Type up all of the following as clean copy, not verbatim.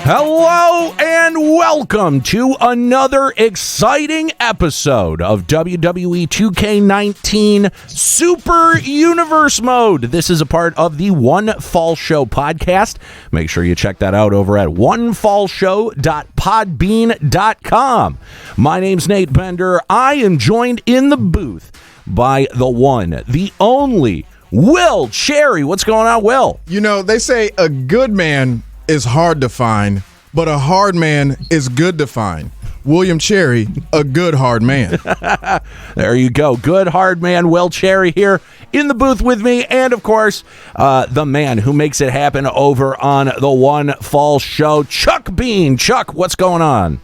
Hello and welcome to another exciting episode of WWE 2k19 Super Universe Mode. This is a part of the One Fall Show podcast. Make sure you check that out over at onefallshow.podbean.com. My name's Nate Bender. I am joined in the booth by the one, the only, Will Cherry. What's going on, Will? You know, they say a good man is hard to find, but a hard man is good to find. William Cherry, a good hard man. There you go. Good hard man, Will Cherry here in the booth with me. And, of course, the man who makes it happen over on the One Fall Show, Chuck Bean. Chuck, what's going on?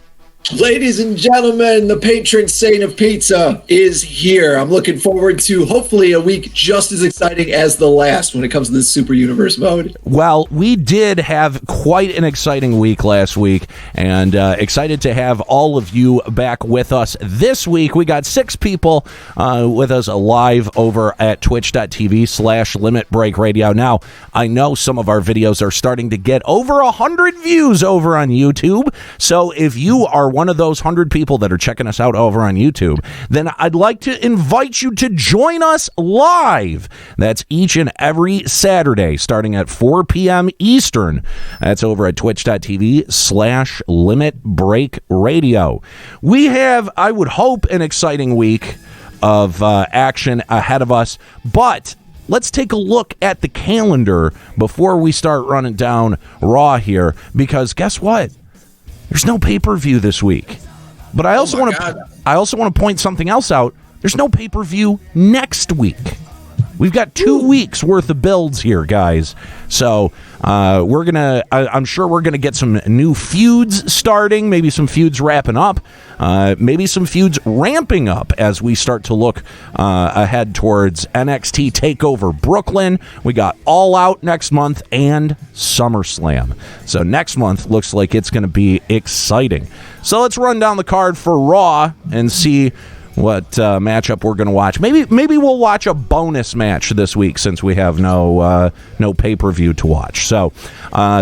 Ladies and gentlemen, the patron saint of pizza is here. I'm looking forward to hopefully a week just as exciting as the last when it comes to this Super Universe mode. Well, we did have quite an exciting week last week, and excited to have all of you back with us this week. We got 6 people with us live over at twitch.tv/Limit Break Radio. Now, I know some of our videos are starting to get over 100 views over on YouTube, so if you are one of those 100 people that are checking us out over on YouTube, then I'd like to invite you to join us live. That's each and every Saturday starting at 4 p.m. Eastern. That's over at twitch.tv/Limit Break Radio. We have, I would hope, an exciting week of action ahead of us, but let's take a look at the calendar before we start running down Raw here, because guess what? There's no pay-per-view this week. But I also want to point something else out. There's no pay-per-view next week. We've got 2 weeks worth of builds here, guys. So I'm sure we're gonna get some new feuds starting, maybe some feuds wrapping up, maybe some feuds ramping up as we start to look ahead towards NXT TakeOver Brooklyn. We got All Out next month and SummerSlam. So next month looks like it's going to be exciting. So let's run down the card for Raw and see what matchup we're going to watch. Maybe we'll watch a bonus match this week since we have no pay-per-view to watch. So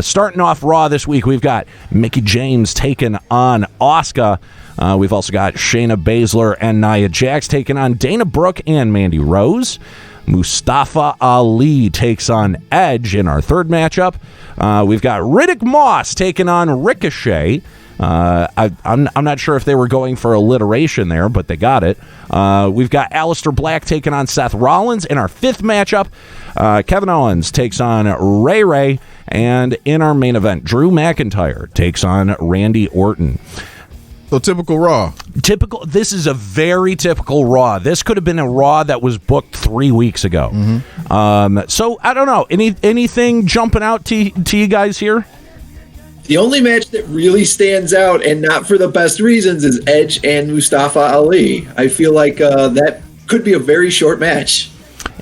starting off Raw this week, we've got Mickie James taking on Asuka. We've also got Shayna Baszler and Nia Jax taking on Dana Brooke and Mandy Rose. Mustafa Ali takes on Edge in our third matchup. We've got Riddick Moss taking on Ricochet. I'm not sure if they were going for alliteration there, but they got it. We've got Aleister Black taking on Seth Rollins in our fifth matchup. Kevin Owens takes on Ray Ray. And in our main event, Drew McIntyre takes on Randy Orton. So typical Raw. This is a very typical Raw. This could have been a Raw that was booked 3 weeks ago. Mm-hmm. So I don't know. Anything jumping out to you guys here? The only match that really stands out, and not for the best reasons, is Edge and Mustafa Ali. I feel like that could be a very short match.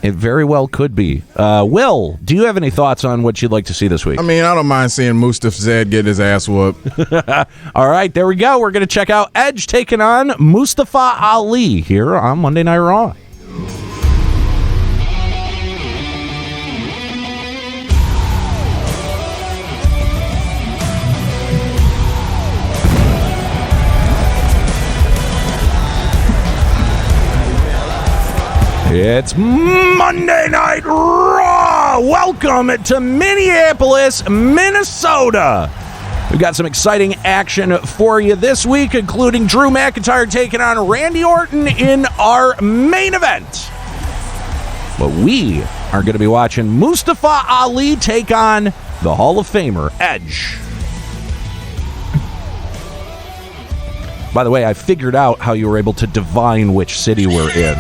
It very well could be. Will, do you have any thoughts on what you'd like to see this week? I mean, I don't mind seeing Mustafa Zed get his ass whooped. All right, there we go. We're going to check out Edge taking on Mustafa Ali here on Monday Night Raw. It's Monday Night Raw! Welcome to Minneapolis, Minnesota! We've got some exciting action for you this week, including Drew McIntyre taking on Randy Orton in our main event. But we are going to be watching Mustafa Ali take on the Hall of Famer, Edge. By the way, I figured out how you were able to divine which city we're in.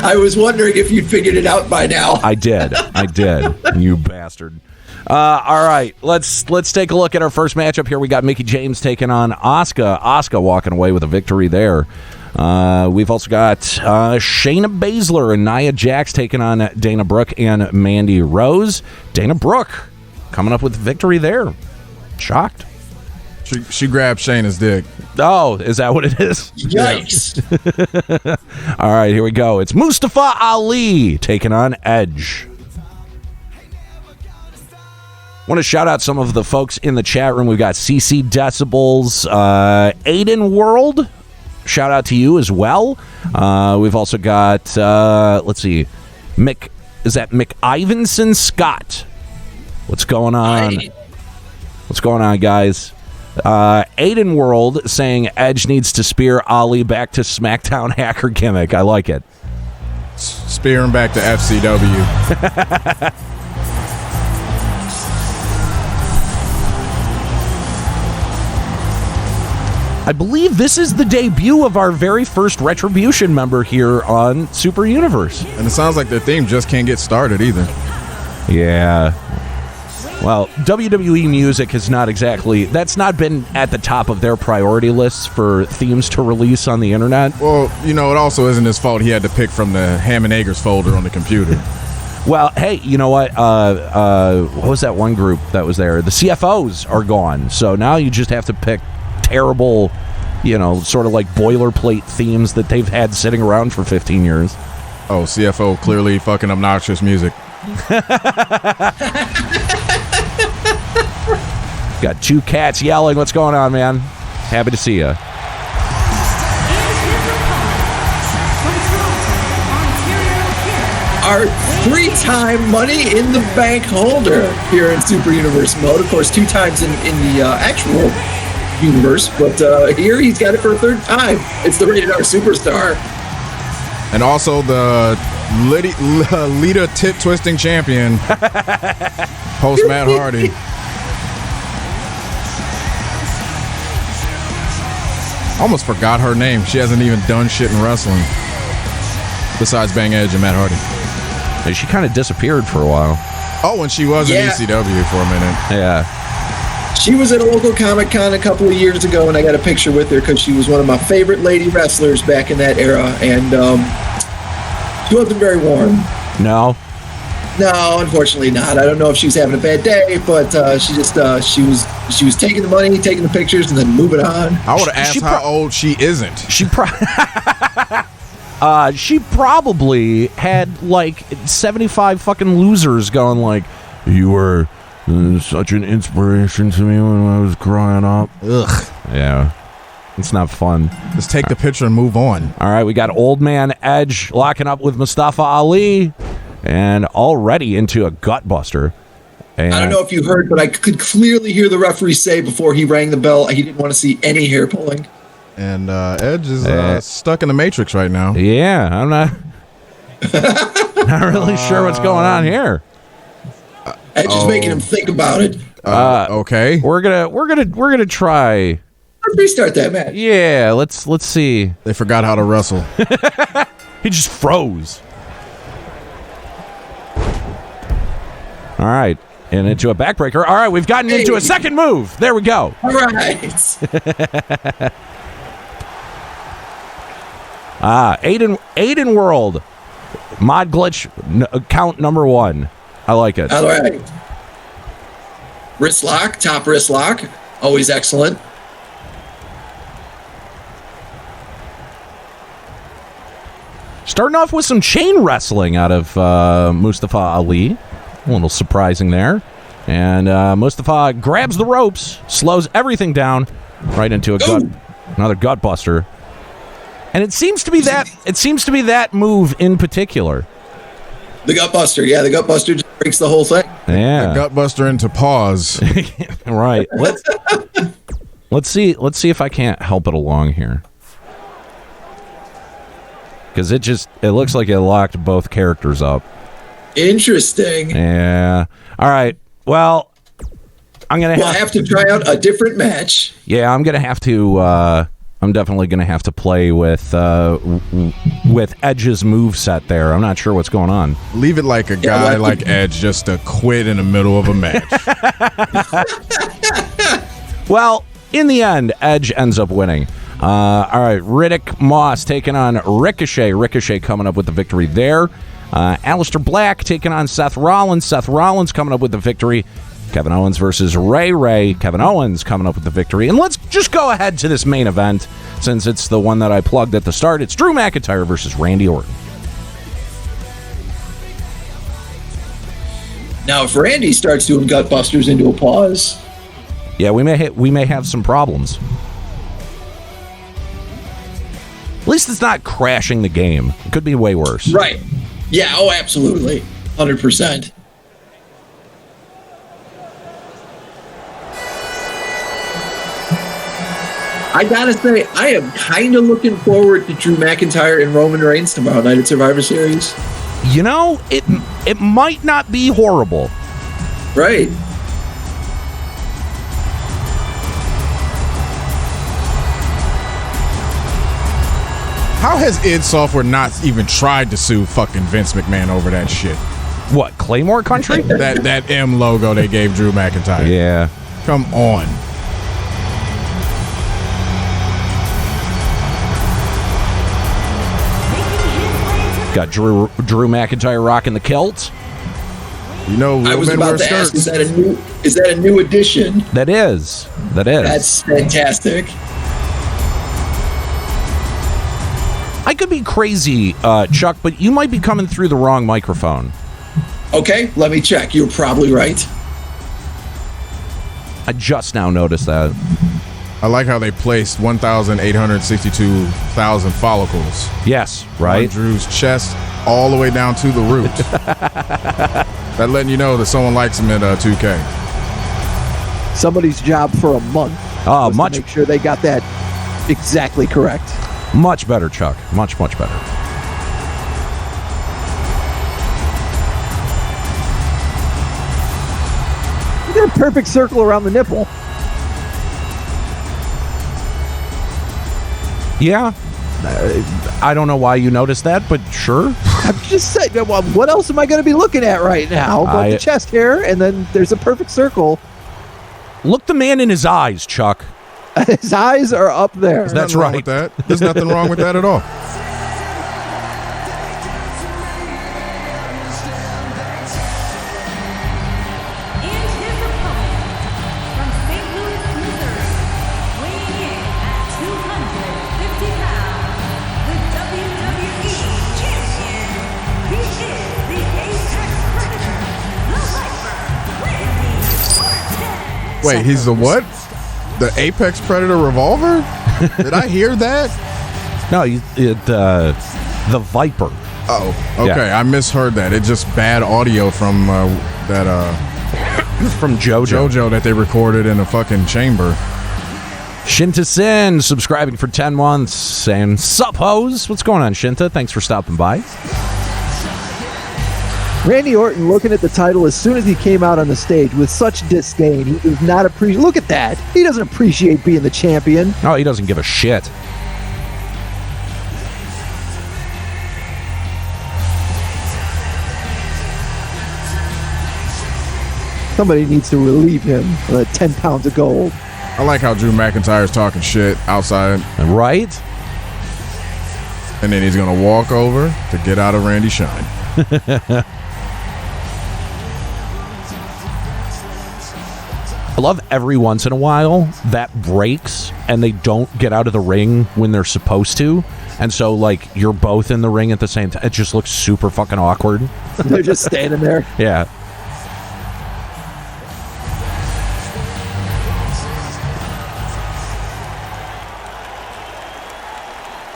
I was wondering if you'd figured it out by now. I did. You bastard. All right, let's take a look at our first matchup here. We got Mickie James taking on Asuka. Asuka walking away with a victory there. We've also got Shayna Baszler and Nia Jax taking on Dana Brooke and Mandy Rose. Dana Brooke coming up with a victory there. Shocked. She grabbed Shayna's dick. Oh, is that what it is? Yikes. All right, here we go. It's Mustafa Ali taking on Edge. Want to shout out some of the folks in the chat room. We've got CC Decibels, Aiden World. Shout out to you as well. We've also got, let's see, is that McIvenson Scott? What's going on? What's going on, guys? Aiden World saying Edge needs to spear Ali back to SmackDown hacker gimmick. I like it. Spear him back to FCW. I believe this is the debut of our very first Retribution member here on Super Universe. And it sounds like their theme just can't get started either. Yeah. Well, WWE music has not exactly... That's not been at the top of their priority lists for themes to release on the internet. Well, you know, it also isn't his fault he had to pick from the Ham and Eggers folder on the computer. Well, hey, you know what? What was that one group that was there? The CFOs are gone. So now you just have to pick terrible, you know, sort of like boilerplate themes that they've had sitting around for 15 years. Oh, CFO, clearly fucking obnoxious music. Got two cats yelling. What's going on, man? Happy to see you. Our three-time Money in the Bank holder here in Super Universe mode. Of course, 2 times in the actual universe, but here he's got it for a 3rd time. It's the Rated R Superstar. And also the Lita tit-twisting champion, post Matt Hardy. Almost forgot her name. She hasn't even done shit in wrestling besides Bang Edge and Matt Hardy. Hey, she kind of disappeared for a while. Oh, and she was in ECW for a minute. Yeah. She was at a local Comic-Con a couple of years ago, and I got a picture with her because she was one of my favorite lady wrestlers back in that era, and she wasn't very warm. No? No, unfortunately not. I don't know if she was having a bad day, but she just she was taking the money, taking the pictures, and then moving on. I would have asked how old she isn't. She probably had like 75 fucking losers going like, you were such an inspiration to me when I was growing up. Ugh. Yeah. It's not fun. Just take the picture and move on. All right, we got Old Man Edge locking up with Mustafa Ali and already into a gutbuster. And I don't know if you heard, but I could clearly hear the referee say before he rang the bell he didn't want to see any hair pulling. And Edge is stuck in the Matrix right now. Yeah, I'm not really sure what's going on here. Edge is making him think about it. Okay. We're gonna try. Let's restart that match. Yeah, let's see. They forgot how to wrestle. He just froze. All right, and into a backbreaker. All right, we've gotten into a second move. There we go. All right. Aiden World. Mod glitch count number 1. I like it. All right. Wrist lock, top wrist lock. Always excellent. Starting off with some chain wrestling out of Mustafa Ali. A little surprising there. And Mustafa grabs the ropes, slows everything down, right into another gut buster. And it seems to be that move in particular. The gut buster, yeah, the gut buster just breaks the whole thing. Yeah, the gut buster into pause. Right. Let's see if I can't help it along here, because it looks like it locked both characters up. Interesting. Yeah. All right. Well, we'll have to try out a different match. Yeah, I'm gonna have to. I'm definitely going to have to play with Edge's moveset there. I'm not sure what's going on. Leave it like a guy like Edge just to quit in the middle of a match. Well, in the end, Edge ends up winning. All right, Riddick Moss taking on Ricochet. Ricochet coming up with the victory there. Aleister Black taking on Seth Rollins. Seth Rollins coming up with the victory. Kevin Owens versus Ray. Kevin Owens coming up with the victory. And let's just go ahead to this main event, since it's the one that I plugged at the start. It's Drew McIntyre versus Randy Orton. Now, if Randy starts doing gut busters into a pause, yeah, we may have some problems. At least it's not crashing the game. It could be way worse. right? Yeah. Oh, absolutely, 100%. I gotta say, I am kind of looking forward to Drew McIntyre and Roman Reigns tomorrow night at Survivor Series. You know, it might not be horrible. Right. How has id Software not even tried to sue fucking Vince McMahon over that shit? What, Claymore Country? that M logo they gave Drew McIntyre. Yeah. Come on. Got Drew McIntyre rocking the kilt. You know, I was men wear about to ask, skirts. is that a new addition? That is. That's fantastic. I could be crazy, Chuck, but you might be coming through the wrong microphone. Okay, let me check. You're probably right. I just now noticed that. I like how they placed 1,862,000 follicles Yes, on right? Drew's chest all the way down to the root. That letting you know that someone likes him at 2K. Somebody's job for a month. Oh, was to make sure they got that exactly correct. Much better, Chuck. Much, much better. You got a perfect circle around the nipple. Yeah. I don't know why you noticed that, but sure. I'm just saying, well, what else am I going to be looking at right now but the chest hair, and then there's a perfect circle. Look the man in his eyes, Chuck. His eyes are up there. That's Nothing wrong right. with that. There's nothing wrong with that at all. And his opponent from St. Louis, Missouri, weighing in at 250 pounds, the WWE Champion. He is the Apex Predator, the Viper, Randy Orton. Wait, he's the what? The Apex Predator revolver? Did I hear that? No, the Viper. Oh, okay. Yeah. I misheard that. It's just bad audio from that From JoJo. JoJo that they recorded in a fucking chamber. Shinta Sin subscribing for 10 months. And sup, hoes? What's going on, Shinta? Thanks for stopping by. Randy Orton looking at the title as soon as he came out on the stage with such disdain. He does not appreciate. Look at that. He doesn't appreciate being the champion. Oh, he doesn't give a shit. Somebody needs to relieve him of the 10 pounds of gold. I like how Drew McIntyre's talking shit outside, Right? and then he's gonna walk over to get out of Randy's shine. I love every once in a while that breaks and they don't get out of the ring when they're supposed to. And so, like, you're both in the ring at the same time. It just looks super fucking awkward. They're just standing there. Yeah.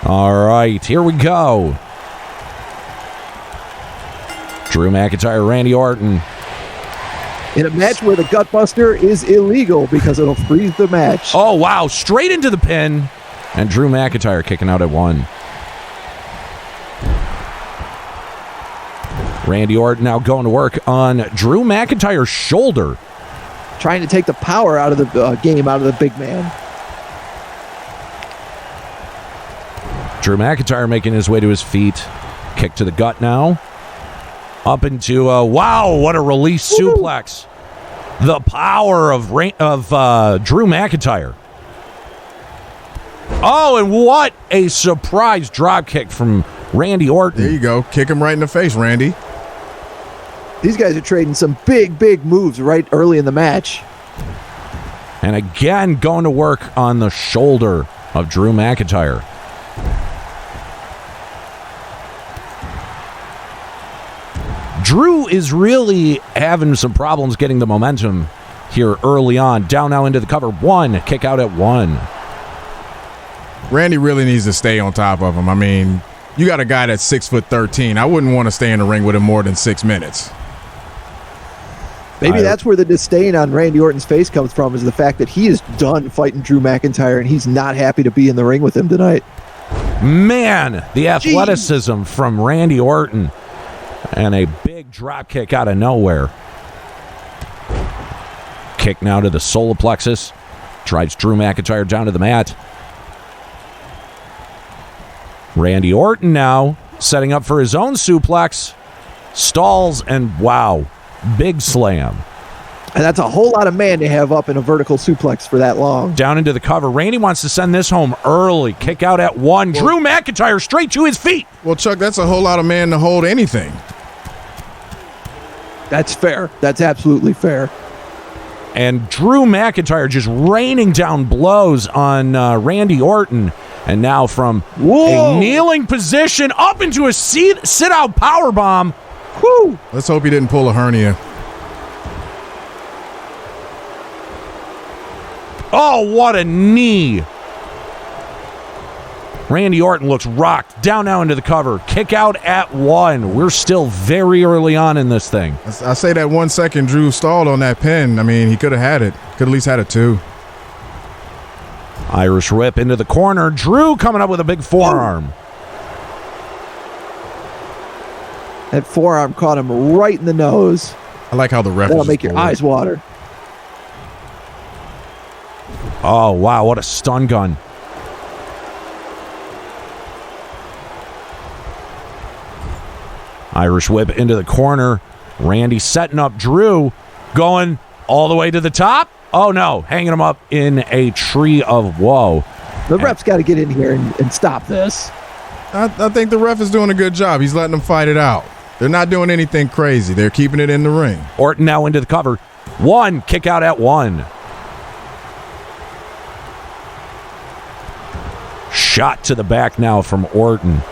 All right, here we go. Drew McIntyre, Randy Orton. In a match where the gutbuster is illegal because it'll freeze the match. Oh, wow. Straight into the pin. And Drew McIntyre kicking out at 1. Randy Orton now going to work on Drew McIntyre's shoulder. Trying to take the power out of the game, out of the big man. Drew McIntyre making his way to his feet. Kick to the gut now. Up into wow, what a release suplex. The power of Drew McIntyre. Oh, and what a surprise drop kick from Randy Orton. There you go. Kick him right in the face, Randy. These guys are trading some big moves right early in the match. And again, going to work on the shoulder of Drew McIntyre. Drew is really having some problems getting the momentum here early on. Down now into the cover. 1, kick out at 1. Randy really needs to stay on top of him. I mean, you got a guy that's 6'13". I wouldn't want to stay in the ring with him more than 6 minutes. Maybe that's where the disdain on Randy Orton's face comes from, is the fact that he is done fighting Drew McIntyre and he's not happy to be in the ring with him tonight. Man, the athleticism from Randy Orton and a big drop kick out of nowhere. Kick now to the solar plexus. Drives Drew McIntyre down to the mat. Randy Orton now setting up for his own suplex. Stalls and wow, big slam. And that's a whole lot of man to have up in a vertical suplex for that long. Down into the cover. Randy wants to send this home early. Kick out at 1. Drew McIntyre straight to his feet. Well, Chuck, that's a whole lot of man to hold anything. That's fair. That's absolutely fair. And Drew McIntyre just raining down blows on Randy Orton. And now from a kneeling position up into a sit-out powerbomb. Woo! Let's hope he didn't pull a hernia. Oh, what a knee. Randy Orton looks rocked. Down now into the cover. Kick out at 1. We're still very early on in this thing. I say that 1 second Drew stalled on that pin. I mean, he could have had it. Could at least had it 2. Irish whip into the corner. Drew coming up with a big forearm. That forearm caught him right in the nose. I like how the ref That'll make your eyes water. Oh, wow, what a stun gun. Irish whip into the corner. Randy setting up Drew, going all the way to the top. Oh, no, hanging him up in a tree of woe. The ref's got to get in here and stop this. I think the ref is doing a good job. He's letting them fight it out. They're not doing anything crazy. They're keeping it in the ring. Orton now into the cover. 1, kick out at 1. Shot to the back now from Orton.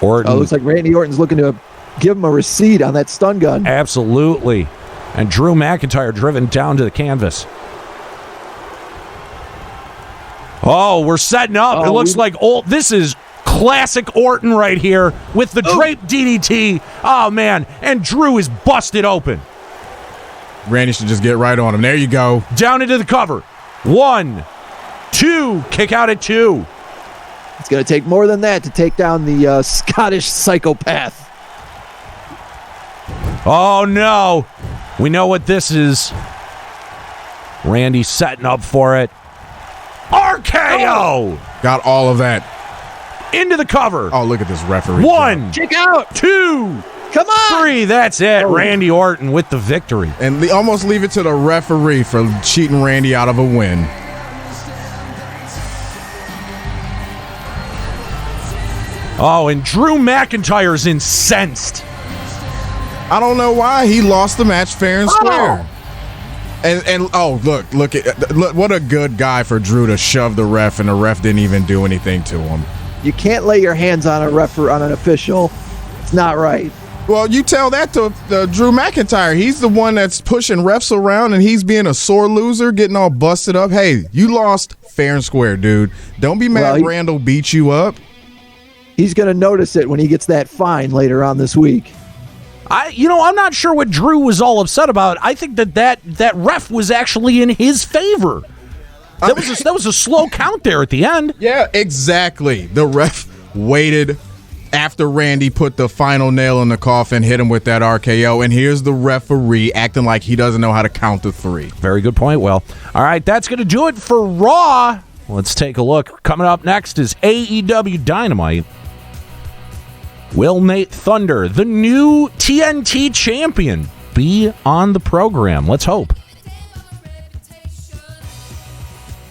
Orton. Oh, looks like Randy Orton's looking to give him a receipt on that stun gun. Absolutely. And Drew McIntyre driven down to the canvas. Oh, we're setting up. It looks like this is classic Orton right here with the draped DDT. Oh, man. And Drew is busted open. Randy should just get right on him. There you go. Down into the cover. 1, 2, kick out at 2. It's going to take more than that to take down the Scottish psychopath. Oh, no. We know what this is. Randy setting up for it. RKO! Got all of that. Into the cover. Oh, look at this referee. 1, Kick out. 2, Come on. 3. That's it. Randy Orton with the victory. And they almost leave it to the referee for cheating Randy out of a win. Oh, and Drew McIntyre's incensed. I don't know why he lost the match fair and square. And look, what a good guy for Drew to shove the ref, and the ref didn't even do anything to him. You can't lay your hands on a on an official. It's not right. Well, you tell that to Drew McIntyre. He's the one that's pushing refs around, and he's being a sore loser, getting all busted up. Hey, you lost fair and square, dude. Don't be mad Randall beat you up. He's going to notice it when he gets that fine later on this week. I'm not sure what Drew was all upset about. I think that ref was actually in his favor. That was a slow count there at the end. Yeah, exactly. The ref waited after Randy put the final nail in the coffin, hit him with that RKO, and here's the referee acting like he doesn't know how to count to 3. Very good point, Will. All right, that's going to do it for Raw. Let's take a look. Coming up next is AEW Dynamite. Will Nate Thunder, the new TNT champion, be on the program? Let's hope.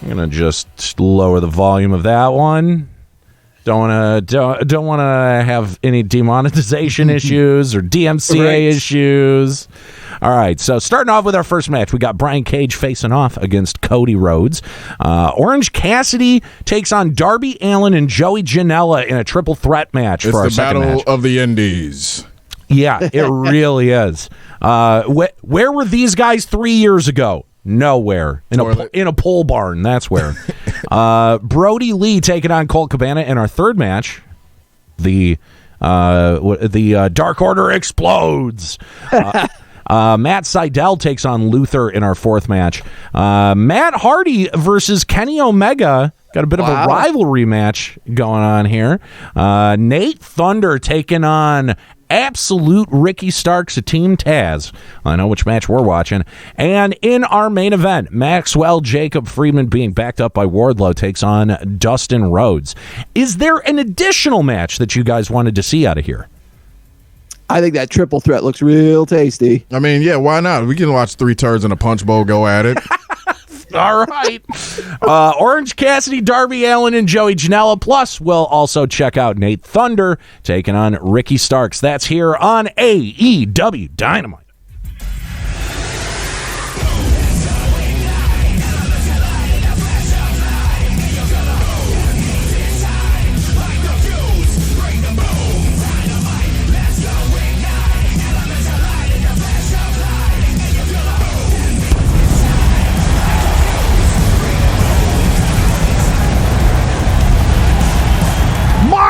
I'm going to just lower the volume of that one. Don't want to have any demonetization issues or DMCA issues. All right, so starting off with our first match, we got Brian Cage facing off against Cody Rhodes. Orange Cassidy takes on Darby Allin and Joey Janela in a triple threat match for our second match. It's the Battle of the Indies. Yeah, it really is. Where were these guys 3 years ago? Nowhere. In a pole barn, that's where. Brody Lee taking on Colt Cabana in our third match. The Dark Order explodes. Matt Sydal takes on Luther in our fourth match. Matt Hardy versus Kenny Omega. Got a bit of a rivalry match going on here. Nate Thunder taking on Absolute Ricky Starks of Team Taz. I know which match we're watching. And in our main event, Maxwell Jacob Friedman being backed up by Wardlow takes on Dustin Rhodes. Is there an additional match that you guys wanted to see out of here? I think that triple threat looks real tasty. I mean, yeah, why not? We can watch three turds in a punch bowl go at it. All right. Orange Cassidy, Darby Allin, and Joey Janela. Plus, we'll also check out Nate Thunder taking on Ricky Starks. That's here on AEW Dynamite.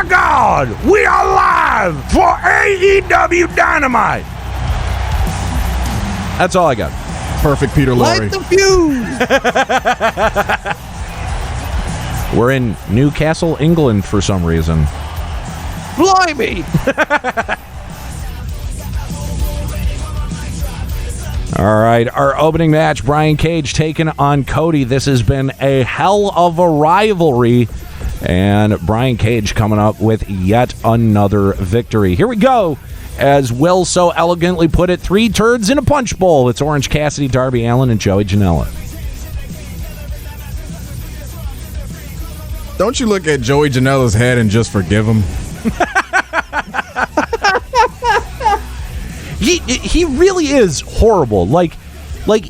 God, we are live for AEW Dynamite. That's all I got. Perfect, Peter Lorre. Light the fuse. We're in Newcastle, England for some reason. Blimey. All right, our opening match, Brian Cage taking on Cody. This has been a hell of a rivalry. And Brian Cage coming up with yet another victory. Here we go. As Will so elegantly put it, three turds in a punch bowl. It's Orange Cassidy, Darby Allin, and Joey Janela. Don't you look at Joey Janela's head and just forgive him? He really is horrible. Like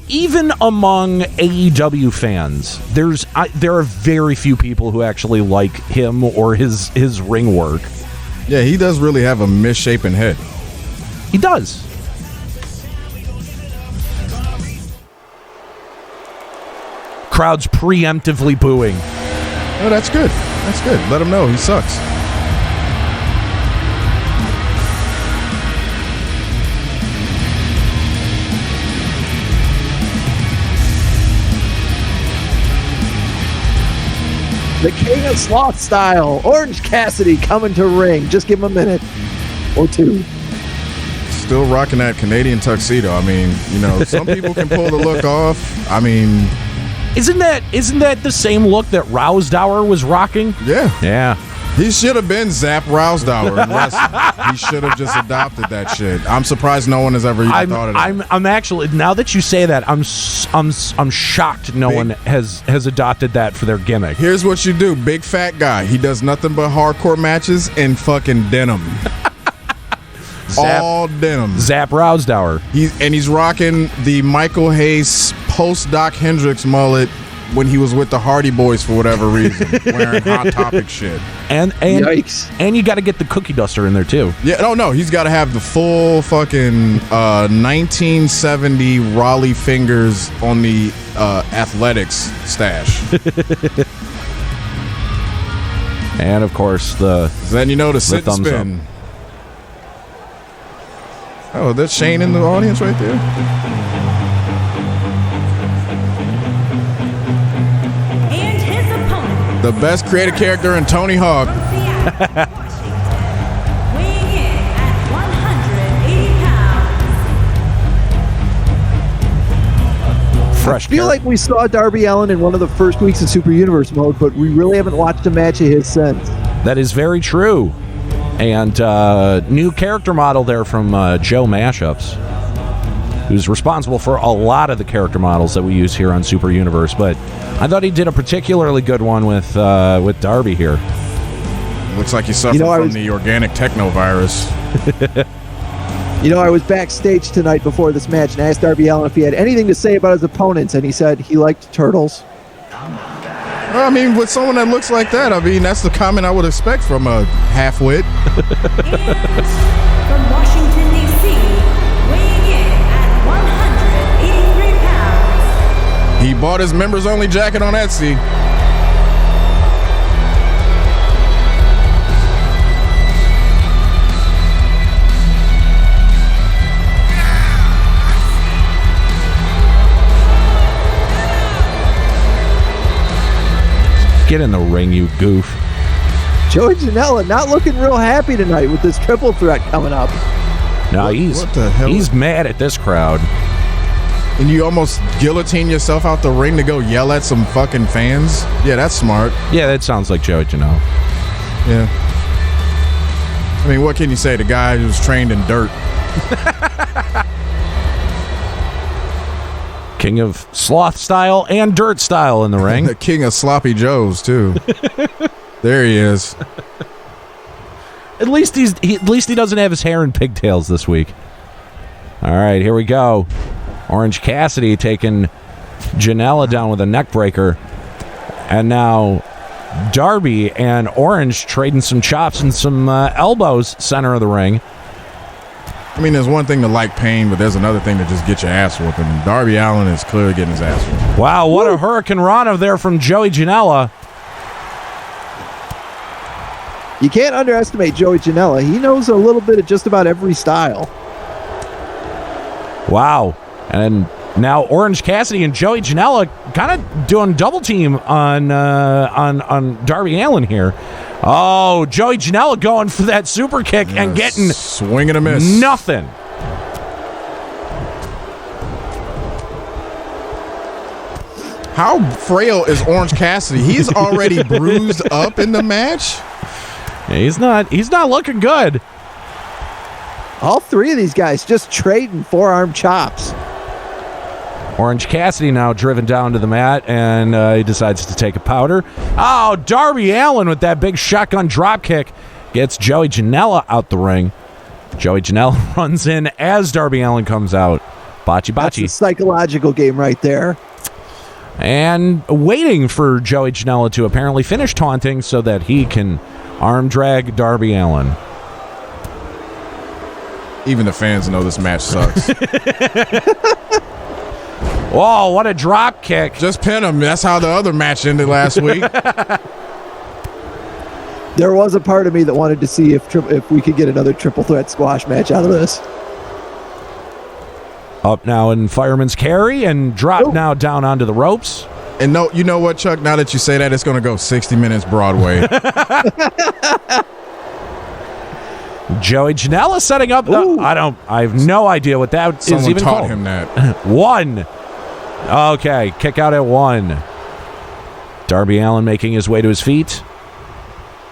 even among AEW fans, there are very few people who actually like him or his ring work. Yeah, he does really have a misshapen head. He does. Crowd's preemptively booing. Oh, that's good. That's good. Let him know he sucks. The King of Sloth style. Orange Cassidy coming to ring. Just give him a minute or two. Still rocking that Canadian tuxedo. I mean, you know, some people can pull the look off. I mean, isn't that the same look that Rousdower was rocking? Yeah. Yeah. He should have been Zap Rousdower in wrestling. He should have just adopted that shit. I'm surprised no one has ever even thought of that. I'm actually, now that you say that, I'm shocked no one has adopted that for their gimmick. Here's what you do, big fat guy. He does nothing but hardcore matches in fucking denim. All denim. Zap Rousdower. He's rocking the Michael Hayes post Doc Hendricks mullet when he was with the Hardy Boys for whatever reason, wearing Hot Topic shit. And yikes. And you got to get the cookie duster in there too. Yeah, no, he's got to have the full fucking 1970 Raleigh fingers on the athletics stash. And of course then you know the sit and spin. Oh, that's Shane in the audience right there. And his opponent, The best creative character in Tony Hawk. weighing in at 180 pounds. fresh. I feel like we saw Darby Allin in one of the first weeks of Super Universe mode, but we really haven't watched a match of his since. That is very true. And new character model there from Joe Mashups, who's responsible for a lot of the character models that we use here on Super Universe. But I thought he did a particularly good one with Darby here. Looks like you suffered from the organic technovirus. I was backstage tonight before this match and asked Darby Allin if he had anything to say about his opponents, and he said he liked turtles. Well, I mean, with someone that looks like that, I mean, that's the comment I would expect from a half-wit. And from Washington, D.C., weighing in at 183 pounds. He bought his members-only jacket on Etsy. Get in the ring, you goof. Joey Janella not looking real happy tonight with this triple threat coming up. No, What the hell? he's mad at this crowd. And you almost guillotine yourself out the ring to go yell at some fucking fans? Yeah, that's smart. Yeah, that sounds like Joey Janela. Yeah. I mean, what can you say? The guy who's trained in dirt. King of sloth style and dirt style in the ring. The king of sloppy joes, too. There he is. At least he doesn't have his hair in pigtails this week. All right, here we go. Orange Cassidy taking Janella down with a neck breaker. And now Darby and Orange trading some chops and some elbows center of the ring. I mean, there's one thing to like pain, but there's another thing to just get your ass whooping. And Darby Allin is clearly getting his ass whooped. Wow, what a Hurricane Rana there from Joey Janela. You can't underestimate Joey Janela. He knows a little bit of just about every style. Wow. And now Orange Cassidy and Joey Janela kind of doing double team on Darby Allin here. Oh, Joey Janela going for that super kick and getting swing and a miss. Nothing. How frail is Orange Cassidy? He's already bruised up in the match. Yeah, he's not looking good. All three of these guys just trading forearm chops. Orange Cassidy now driven down to the mat, and he decides to take a powder. Oh, Darby Allin with that big shotgun drop kick gets Joey Janela out the ring. Joey Janela runs in as Darby Allin comes out. Botchy. That's a psychological game right there. And waiting for Joey Janela to apparently finish taunting so that he can arm drag Darby Allin. Even the fans know this match sucks. Whoa, what a drop kick. Just pin him. That's how the other match ended last week. There was a part of me that wanted to see if we could get another triple threat squash match out of this. Up now in fireman's carry and drop now down onto the ropes. And no, you know what, Chuck? Now that you say that, it's going to go 60 minutes Broadway. Joey Janela setting up. I have no idea what that Someone is even taught called. him that. 1. Okay, kick out at 1. Darby Allin making his way to his feet.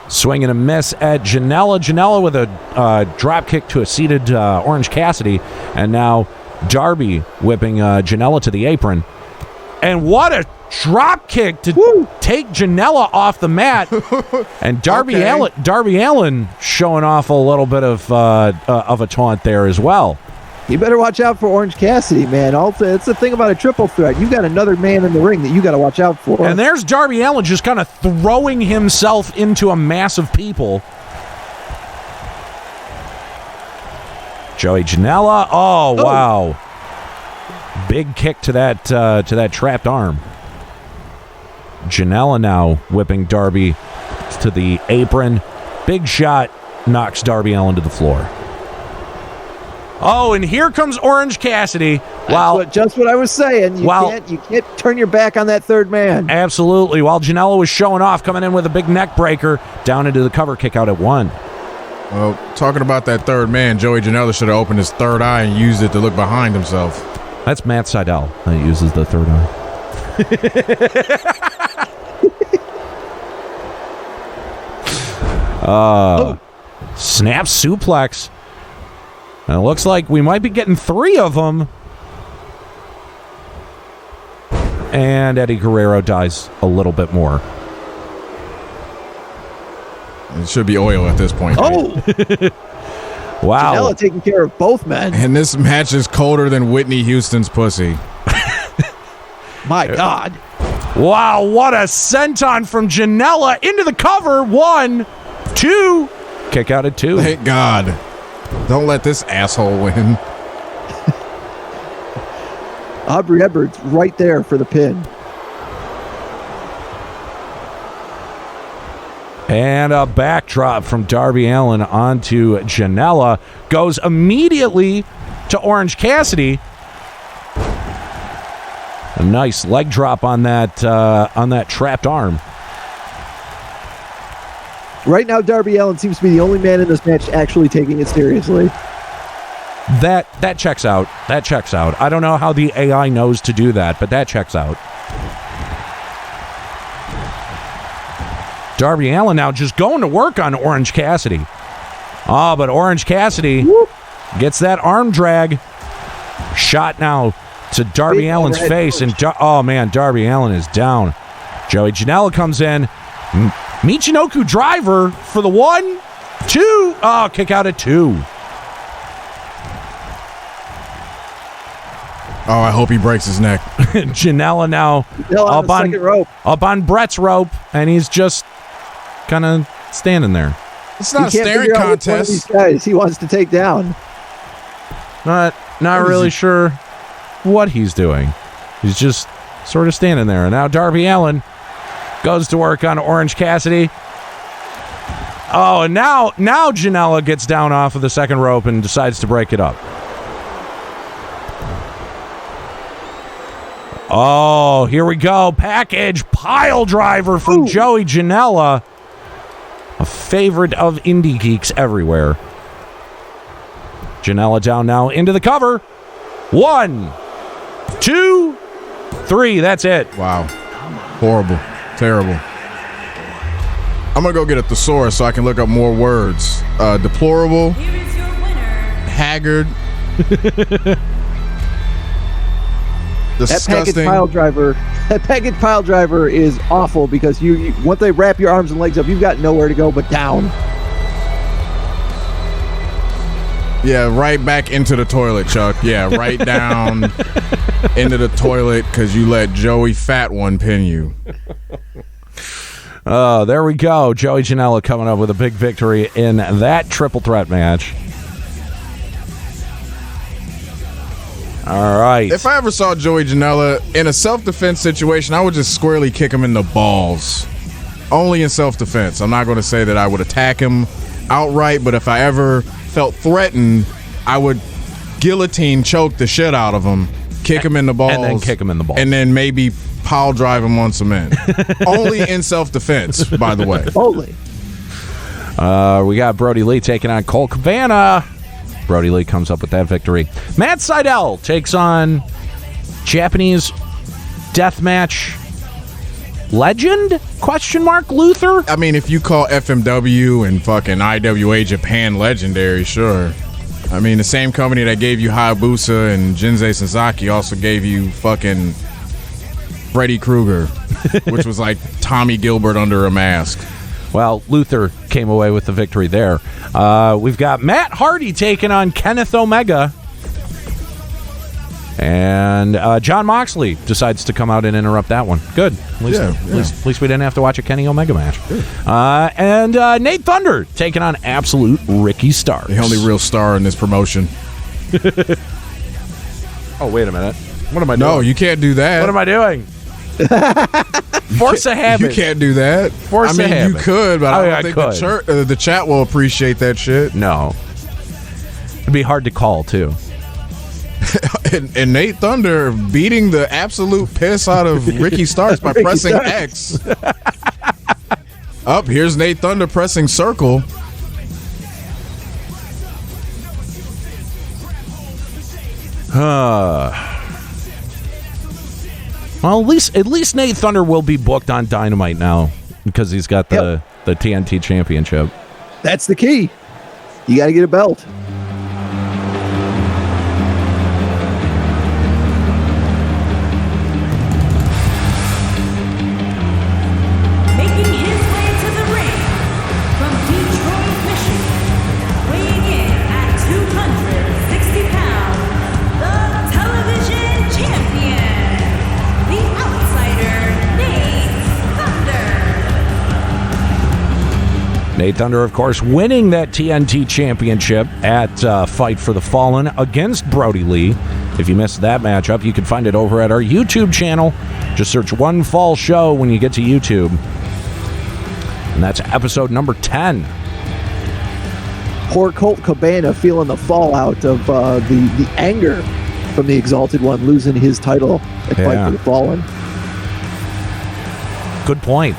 Swing and a miss at Janella. Janella with a drop kick to a seated Orange Cassidy. And now Darby whipping Janella to the apron. And what a drop kick to take Janella off the mat. And Darby Allin showing off a little bit of a taunt there as well. You better watch out for Orange Cassidy, man. It's the thing about a triple threat. You got another man in the ring that you got to watch out for. And there's Darby Allin just kind of throwing himself into a mass of people. Joey Janela. Oh, wow. Big kick to that trapped arm. Janella now whipping Darby to the apron. Big shot knocks Darby Allin to the floor. Oh, and here comes Orange Cassidy. Wow, just what I was saying. You can't turn your back on that third man. Absolutely. While Janella was showing off, coming in with a big neck breaker down into the cover kick out at 1. Well, talking about that third man, Joey Janela should have opened his third eye and used it to look behind himself. That's Matt Sydal that uses the third eye. Snap suplex. And it looks like we might be getting 3 of them. And Eddie Guerrero dies a little bit more. It should be oil at this point. Oh, Wow. Janella taking care of both men. And this match is colder than Whitney Houston's pussy. My God. Wow, what a senton from Janella into the cover. 1, 2. Kick out at 2. Thank God. Don't let this asshole win. Aubrey Edwards right there for the pin. And a backdrop from Darby Allin onto Janella. Goes immediately to Orange Cassidy. A nice leg drop on that trapped arm. Right now, Darby Allin seems to be the only man in this match actually taking it seriously. That checks out. That checks out. I don't know how the AI knows to do that, but that checks out. Darby Allin now just going to work on Orange Cassidy. Oh, but Orange Cassidy gets that arm drag. Shot now to Darby Allin's face. And oh, man, Darby Allin is down. Joey Janela comes in. Michinoku driver for the 1, 2. Oh, kick out at 2. Oh, I hope he breaks his neck. Janela now On the second rope. up on Brett's rope, and he's just kind of standing there. It's not a He can't staring figure out which one of these contest. guys he wants to take down. Not really sure what he's doing. He's just sort of standing there. And now Darby Allin goes to work on Orange Cassidy. Oh, and now Janela gets down off of the second rope and decides to break it up. Oh, here we go. Package pile driver from Joey Janela. A favorite of indie geeks everywhere. Janela down now into the cover. 1, 2, 3. That's it. Wow. Horrible. Terrible. I'm going to go get a thesaurus so I can look up more words. Deplorable. Here is your winner, Haggard. That package Disgusting. pile driver is awful because you once they wrap your arms and legs up, you've got nowhere to go but down. Yeah, right back into the toilet, Chuck. Yeah, right down into the toilet because you let Joey Fat One pin you. Oh, there we go. Joey Janela coming up with a big victory in that triple threat match. All right. If I ever saw Joey Janela in a self-defense situation, I would just squarely kick him in the balls. Only in self-defense. I'm not going to say that I would attack him outright, but if I ever felt threatened, I would guillotine choke the shit out of him, kick him in the balls. And then kick him in the balls. And then maybe pile drive him on cement. Only in self-defense, by the way. Only. We got Brody Lee taking on Cole Cabana. Brody Lee comes up with that victory. Matt Sydal takes on Japanese deathmatch legend? Question mark Luther? I mean, if you call FMW and fucking IWA Japan legendary, sure. I mean, the same company that gave you Hayabusa and Jinsei Sasaki also gave you fucking Freddy Krueger, which was like Tommy Gilbert under a mask. Well, Luther came away with the victory there. We've got Matt Hardy taking on Kenneth Omega. And John Moxley decides to come out and interrupt that one. Good. At least we didn't have to watch a Kenny Omega match. And Nate Thunder taking on Absolute Ricky Starks. The only real star in this promotion. Oh, wait a minute. What am I doing? No, you can't do that. What am I doing? Force a habit. You can't do that. Force a I mean, habit. you could, but I don't could. think the chat will appreciate that shit. No. It'd be hard to call, too. And Nate Thunder beating the absolute piss out of Ricky Starks by pressing X. Up, here's Nate Thunder pressing circle. Well, at least Nate Thunder will be booked on Dynamite now because he's got the TNT championship. That's the key. You got to get a belt. making his way to the ring from Nate Thunder, of course, winning that TNT championship at Fight for the Fallen against Brody Lee. If you missed that matchup, you can find it over at our YouTube channel. Just search One Fall Show when you get to YouTube. And that's episode number 10. Poor Colt Cabana feeling the fallout of the anger from the Exalted One losing his title at Fight for the Fallen. Good point.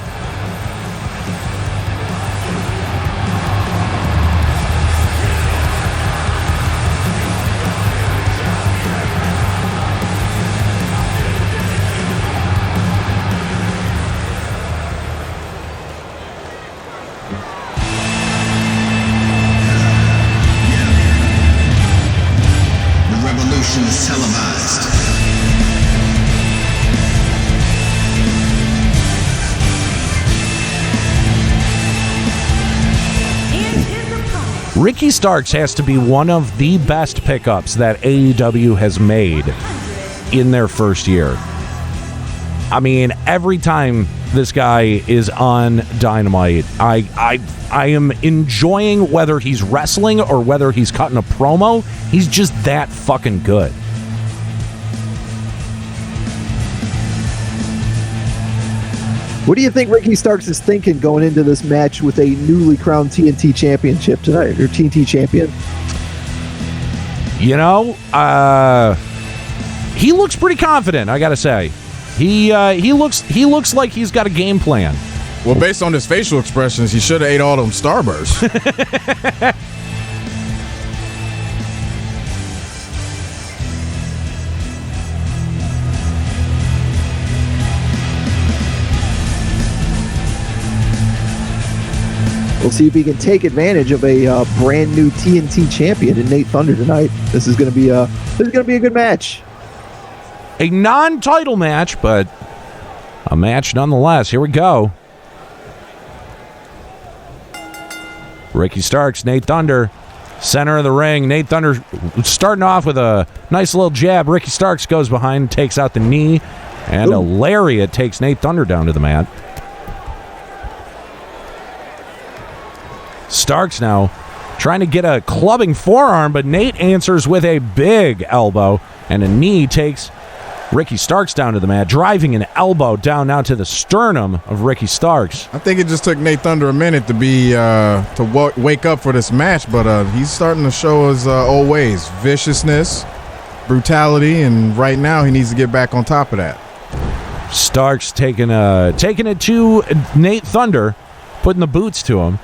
Is televised. Ricky Starks has to be one of the best pickups that AEW has made in their first year. I mean, every time this guy is on Dynamite, I am enjoying whether he's wrestling or whether he's cutting a promo. He's just that fucking good. What do you think Ricky Starks is thinking going into this match with a newly crowned TNT championship tonight, or TNT champion? You know, he looks pretty confident, I gotta say. He looks like he's got a game plan. Well, based on his facial expressions, he should have ate all them Starbursts. We'll see if he can take advantage of a brand new TNT champion in Nate Thunder tonight. This is going to be a good match. A non-title match, but a match nonetheless. Here we go. Ricky Starks, Nate Thunder, center of the ring. Nate Thunder starting off with a nice little jab. Ricky Starks goes behind, takes out the knee, and a lariat takes Nate Thunder down to the mat. Starks now trying to get a clubbing forearm, but Nate answers with a big elbow, and a knee takes Ricky Starks down to the mat, driving an elbow down now to the sternum of Ricky Starks. I think it just took Nate Thunder a minute to wake up for this match, but he's starting to show his old ways, viciousness, brutality, and right now he needs to get back on top of that. Starks taking it to Nate Thunder, putting the boots to him.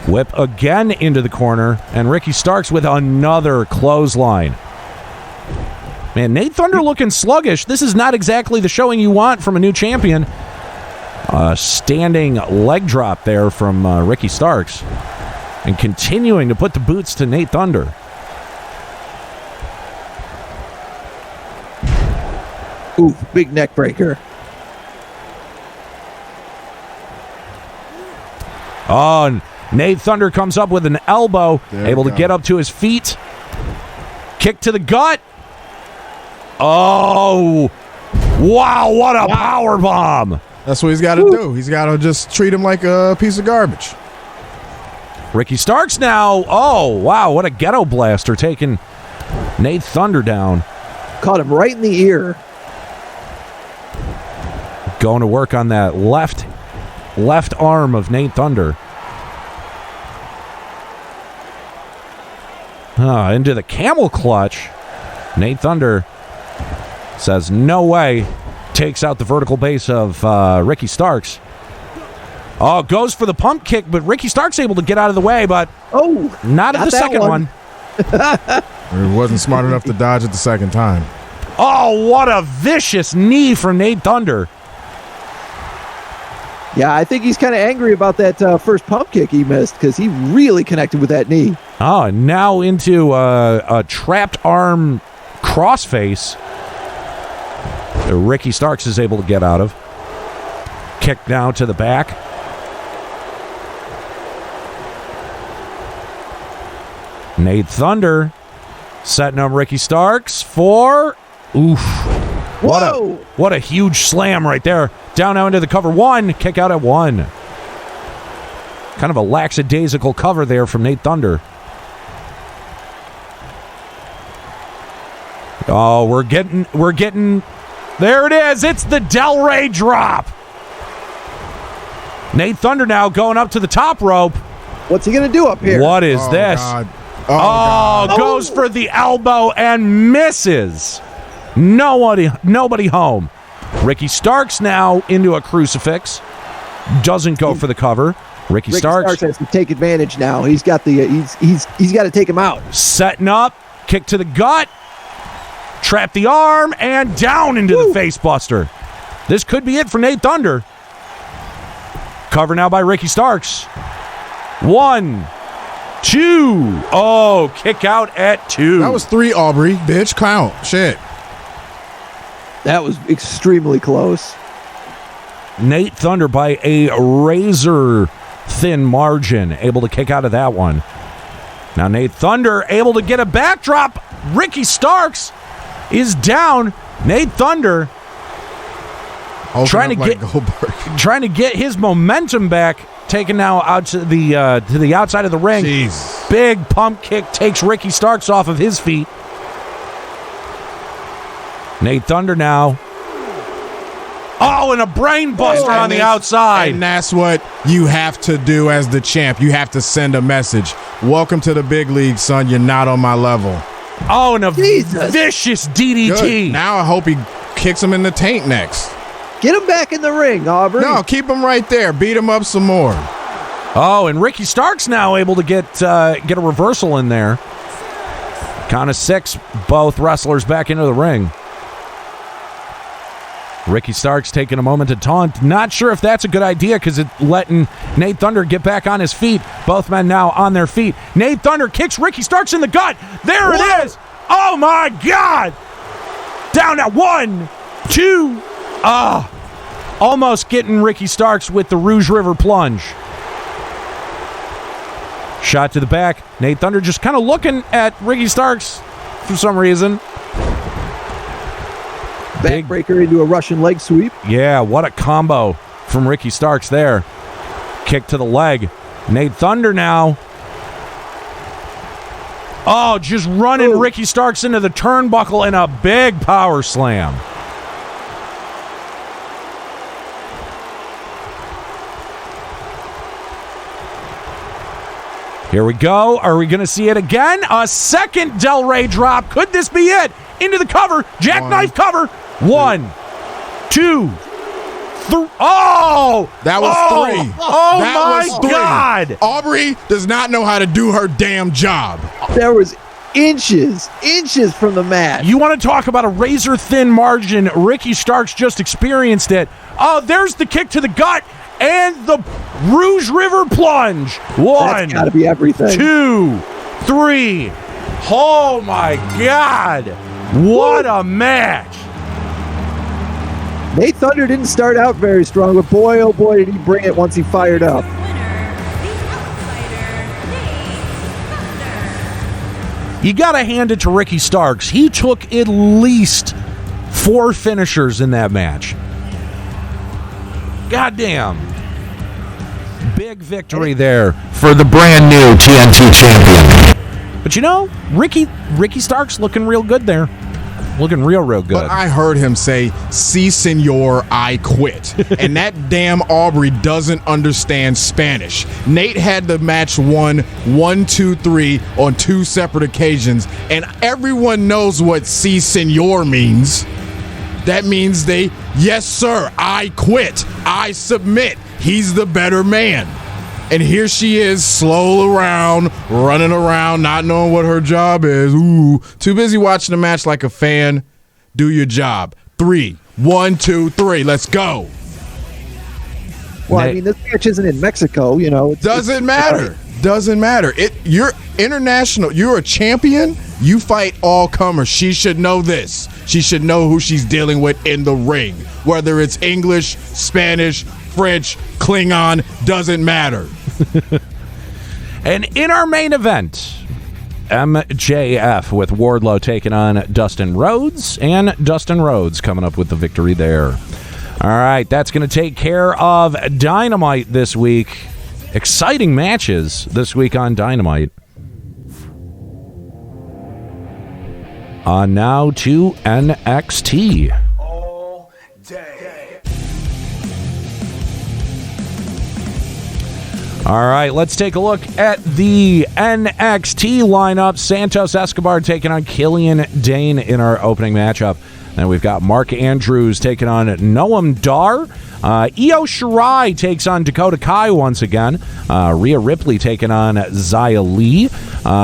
Whip again into the corner, and Ricky Starks with another clothesline. Man, Nate Thunder looking sluggish. This is not exactly the showing you want from a new champion. Standing leg drop there from Ricky Starks. And continuing to put the boots to Nate Thunder. Ooh, big neck breaker. Oh, and Nate Thunder comes up with an elbow, able to get up to his feet. Kick to the gut. Oh, wow, what a power bomb. That's what he's got to do. He's got to just treat him like a piece of garbage. Ricky Starks now. Oh, wow, what a ghetto blaster taking Nate Thunder down. Caught him right in the ear. Going to work on that left arm of Nate Thunder. Into the camel clutch. Nate Thunder says, no way. Takes out the vertical base of Ricky Starks. Oh, goes for the pump kick, but Ricky Starks able to get out of the way, but not at the second one. He wasn't smart enough to dodge it the second time. Oh, what a vicious knee from Nate Thunder. Yeah, I think he's kind of angry about that first pump kick he missed because he really connected with that knee. Oh, and now into a trapped arm crossface. Ricky Starks is able to get out of. Kick now to the back. Nate Thunder setting up Ricky Starks for... Oof. What a huge slam right there. Down now into the cover one. Kick out at one. Kind of a lackadaisical cover there from Nate Thunder. Oh, we're getting, there it is. It's the Del Rey drop. Nate Thunder now going up to the top rope. What's he going to do up here? What is this? God. Oh, goes for the elbow and misses. Nobody home. Ricky Starks now into a crucifix. Doesn't go for the cover. Ricky Starks has to take advantage now. He's got the he's got to take him out. Setting up, kick to the gut, trap the arm, and down into the face buster. This could be it for Nate Thunder. Cover now by Ricky Starks. 1, 2. Oh, kick out at 2. That was 3, Aubrey. Bitch, count. Shit. That was extremely close. Nate Thunder by a razor thin margin, able to kick out of that one. Now Nate Thunder able to get a backdrop. Ricky Starks is down. Nate Thunder trying to get his momentum back. Taken now out to the outside of the ring. Jeez. Big pump kick takes Ricky Starks off of his feet. Nate Thunder now. Oh, and a brain buster on the outside. And that's what you have to do as the champ. You have to send a message. Welcome to the big league, son. You're not on my level. Oh, and a vicious DDT. Good. Now I hope he kicks him in the taint next. Get him back in the ring, Aubrey. No, keep him right there. Beat him up some more. Oh, and Ricky Starks now able to get a reversal in there. Count of 6, both wrestlers back into the ring. Ricky Starks taking a moment to taunt. Not sure if that's a good idea because it's letting Nate Thunder get back on his feet. Both men now on their feet. Nate Thunder kicks Ricky Starks in the gut. There it is. Oh, my God. Down at 1, 2. Almost getting Ricky Starks with the Rouge River plunge. Shot to the back. Nate Thunder just kind of looking at Ricky Starks for some reason. Backbreaker into a Russian leg sweep. Yeah, what a combo from Ricky Starks there. Kick to the leg. Nate Thunder now. Oh, just running Ricky Starks into the turnbuckle in a big power slam. Here we go. Are we going to see it again? A second Del Rey drop. Could this be it? Into the cover. Jackknife cover. 1, 2, 3. Oh! That was 3. Oh, that my was 3. God. Aubrey does not know how to do her damn job. There was inches from the mat. You want to talk about a razor-thin margin? Ricky Starks just experienced it. Oh, there's the kick to the gut and the Rouge River plunge. 1, That's gotta be everything. 2, 3. Oh, my God. What a match. Nate Thunder didn't start out very strong, but boy, oh boy, did he bring it once he fired up. You got to hand it to Ricky Starks. He took at least 4 finishers in that match. Goddamn. Big victory there for the brand new TNT champion. But you know, Ricky Starks looking real good there. Looking real good. But I heard him say, "Si, senor, I quit." And that damn Aubrey doesn't understand Spanish. Nate had the match won 1, 2, 3 on 2 separate occasions, and everyone knows what "Si, senor" means. That means yes, sir, I quit. I submit. He's the better man. And here she is, slow around, running around, not knowing what her job is. Ooh, too busy watching the match like a fan. Do your job. 3, 1, 2, 3. Let's go. Well, I mean, this match isn't in Mexico, you know. Doesn't matter. Doesn't matter. You're international. You're a champion. You fight all comers. She should know this. She should know who she's dealing with in the ring. Whether it's English, Spanish, French, Klingon, doesn't matter. And in our main event, MJF with Wardlow taking on Dustin Rhodes, and Dustin Rhodes coming up with the victory there. All right, that's going to take care of Dynamite this week. exciting matches this week on Dynamite. Now to NXT. All day. All right, let's take a look at the NXT lineup. Santos Escobar taking on Killian Dane in our opening matchup. Then we've got Mark Andrews taking on Noam Dar. Io Shirai takes on Dakota Kai once again. Rhea Ripley taking on Xia Li.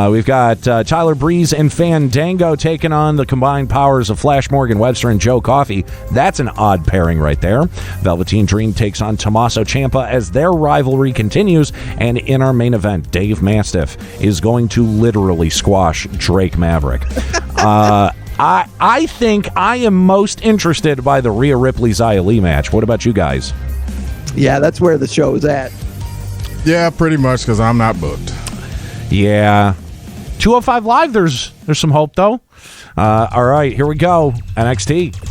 We've got Tyler Breeze and Fandango taking on the combined powers of Flash Morgan Webster and Joe Coffey. That's an odd pairing right there. Velveteen Dream takes on Tommaso Ciampa as their rivalry continues. And in our main event, Dave Mastiff is going to literally squash Drake Maverick. I think I am most interested by the Rhea Ripley Xia Li match. What about you guys? Yeah, that's where the show is at. Yeah, pretty much, because I'm not booked. Yeah. 205 Live, there's some hope, though. All right, here we go. NXT.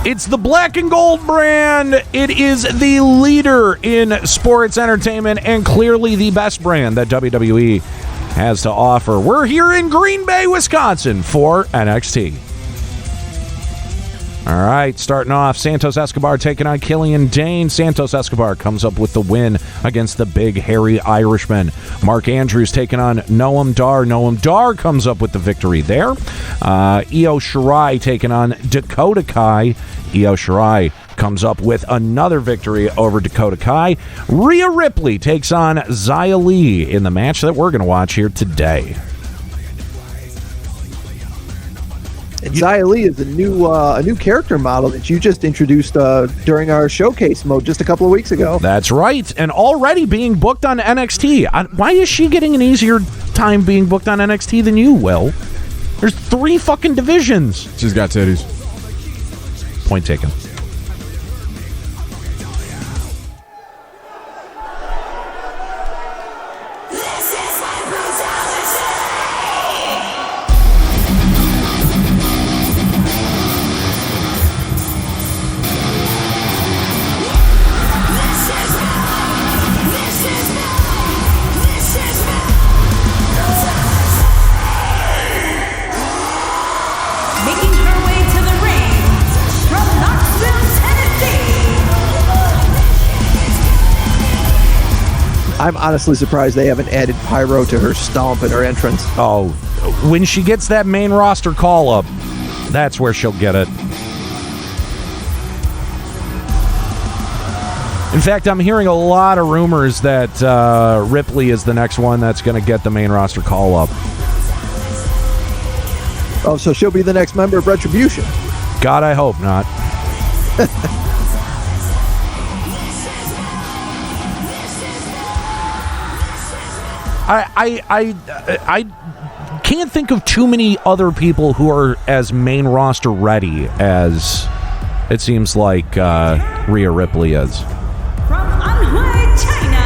It's the black and gold brand. It is the leader in sports entertainment and clearly the best brand that WWE has to offer. We're here in Green Bay, Wisconsin for NXT. All right, starting off, Santos Escobar taking on Killian Dane. Santos Escobar comes up with the win against the big, hairy Irishman. Mark Andrews taking on Noam Dar. Noam Dar comes up with the victory there. Io Shirai taking on Dakota Kai. Io Shirai comes up with another victory over Dakota Kai. Rhea Ripley takes on Xia Li in the match that we're going to watch here today. And Xia Li is a new character model that you just introduced during our showcase mode just a couple of weeks ago. That's right, and already being booked on NXT. Why is she getting an easier time being booked on NXT than you, Will? There's 3 fucking divisions. She's got titties. Point taken. Making her way to the ring from Knoxville, Tennessee. I'm honestly surprised they haven't added pyro to her stomp in her entrance. Oh, when she gets that main roster call-up, that's where she'll get it. In fact, I'm hearing a lot of rumors that Ripley is the next one that's going to get the main roster call-up. Oh, so she'll be the next member of Retribution. God, I hope not. I can't think of too many other people who are as main roster ready as it seems like Rhea Ripley is. From Anhui, China.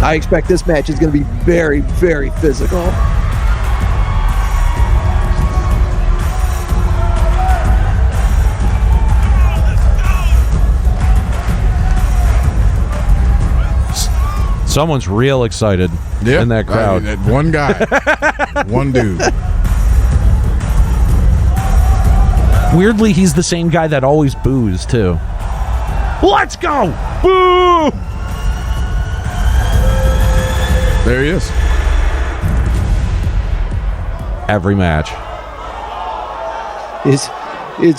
I expect this match is going to be very, very physical. Someone's real excited in that crowd. One guy. One dude. Weirdly, he's the same guy that always boos, too. Let's go! Boo! There he is. Every match. Is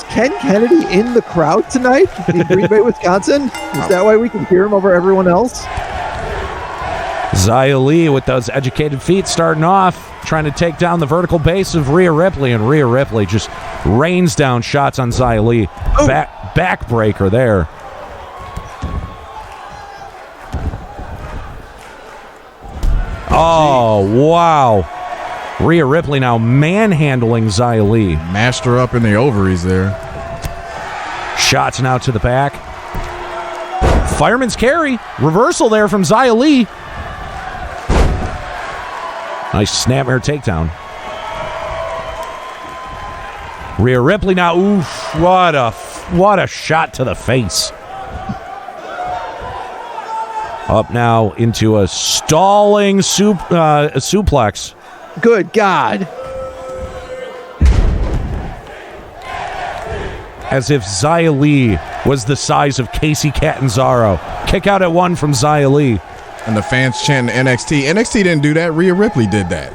Ken Kennedy in the crowd tonight in Green Bay, Wisconsin? Is that why we can hear him over everyone else? Xia Li with those educated feet starting off, trying to take down the vertical base of Rhea Ripley, and Rhea Ripley just rains down shots on Xia Li. Backbreaker there. Oh, wow. Rhea Ripley now manhandling Xia Li. Mashed her up in the ovaries there. Shots now to the back. Fireman's carry. Reversal there from Xia Li. Nice snapmare takedown. Rhea Ripley now. Oof, what a shot to the face. Up now into a stalling suplex. Good God. As if Xia Li was the size of Casey Catanzaro. Kick out at 1 from Xia Li. And the fans chanting NXT. NXT didn't do that. Rhea Ripley did that.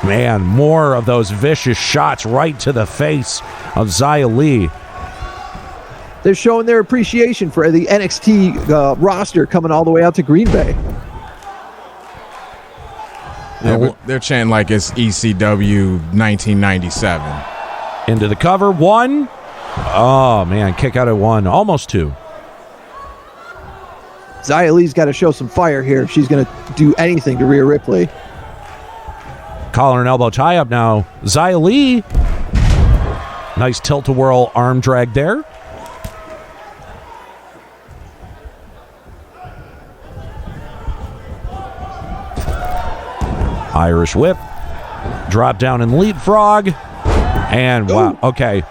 Man, more of those vicious shots right to the face of Xia Li. They're showing their appreciation for the NXT roster coming all the way out to Green Bay. Yeah, but they're chanting like it's ECW 1997. Into the cover. 1. Oh, man. Kick out at 1. Almost 2. Xia Li's got to show some fire here if she's going to do anything to Rhea Ripley. Collar and elbow tie up now. Xia Li. Nice tilt-a-whirl arm drag there. Irish whip. Drop down and leapfrog. And wow. Okay.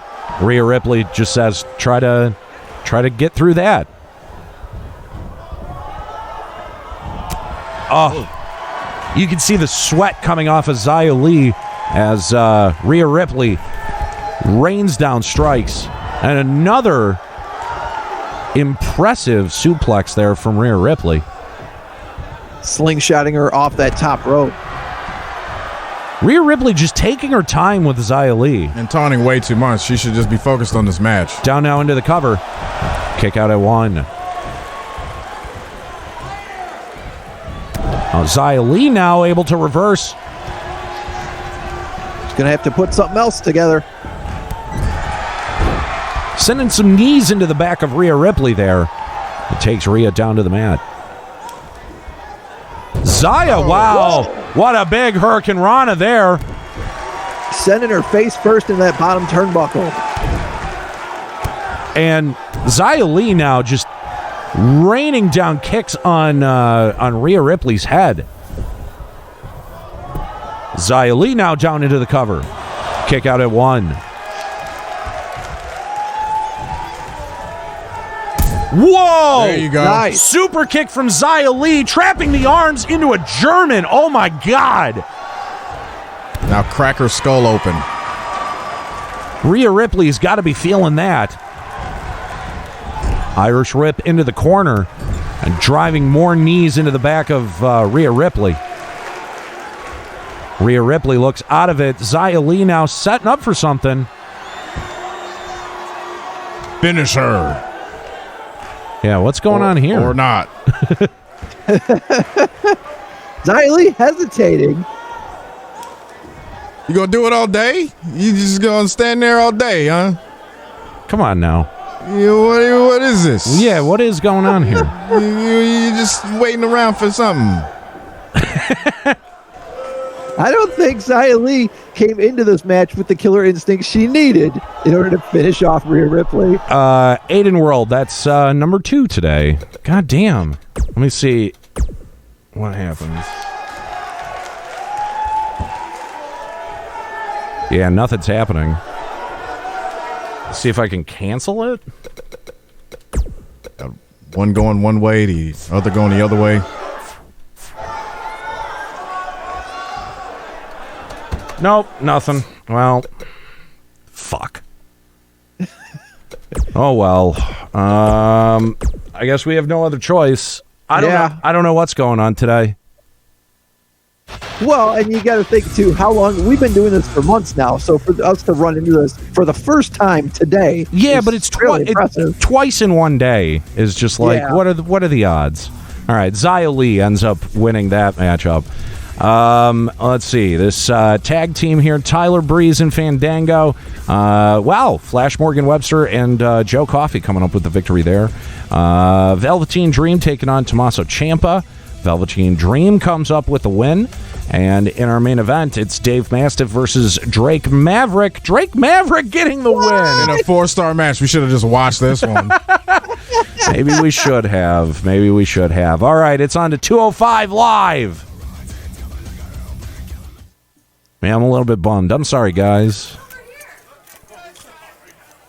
Rhea Ripley just says, try to get through that. Oh. You can see the sweat coming off of Xia Li as Rhea Ripley rains down strikes. And another impressive suplex there from Rhea Ripley. Slingshotting her off that top rope. Rhea Ripley just taking her time with Xia Li. And taunting way too much. She should just be focused on this match. Down now into the cover. Kick out at 1. Oh, Xia Li now able to reverse. She's going to have to put something else together. Sending some knees into the back of Rhea Ripley there. It takes Rhea down to the mat. Xia, wow. What a big Hurricane Rana there. Sending her face first in that bottom turnbuckle. And Xia Li now just raining down kicks on Rhea Ripley's head. Xia Li now down into the cover. Kick out at 1. Whoa! There you go. Nice. Super kick from Xia Li, trapping the arms into a German. Oh my God. Now crack her skull open. Rhea Ripley's got to be feeling that. Irish whip into the corner and driving more knees into the back of Rhea Ripley. Rhea Ripley looks out of it. Xia Li now setting up for something. Finish her. Yeah, what's going on here? Or not. Xia Li hesitating. You gonna do it all day? You just gonna stand there all day, huh? Come on now. What is this? Yeah, what is going on here? You just waiting around for something. I don't think Xia Li came into this match with the killer instinct she needed in order to finish off Rhea Ripley. Aiden World, that's number 2 today. God damn. Let me see what happens. Yeah, nothing's happening. Let's see if I can cancel it. Got one going one way, the other going the other way. Nope, nothing. Well, fuck. Oh well. I guess we have no other choice. I don't know what's going on today. Well, and you got to think too, how long we've been doing this for months now. So for us to run into this for the first time today, yeah, but it's really impressive. Twice in one day is just like what are the odds? All right, Xia Li ends up winning that matchup. Let's see this tag team here: Tyler Breeze and Fandango. Wow, Flash Morgan Webster and Joe Coffey coming up with the victory there. Velveteen Dream taking on Tommaso Ciampa. Velveteen Dream comes up with the win. And in our main event, it's Dave Mastiff versus Drake Maverick. Drake Maverick getting the win. In a 4-star match. We should have just watched this one. Maybe we should have. Maybe we should have. All right, it's on to 205 Live. Man, I'm a little bit bummed. I'm sorry, guys.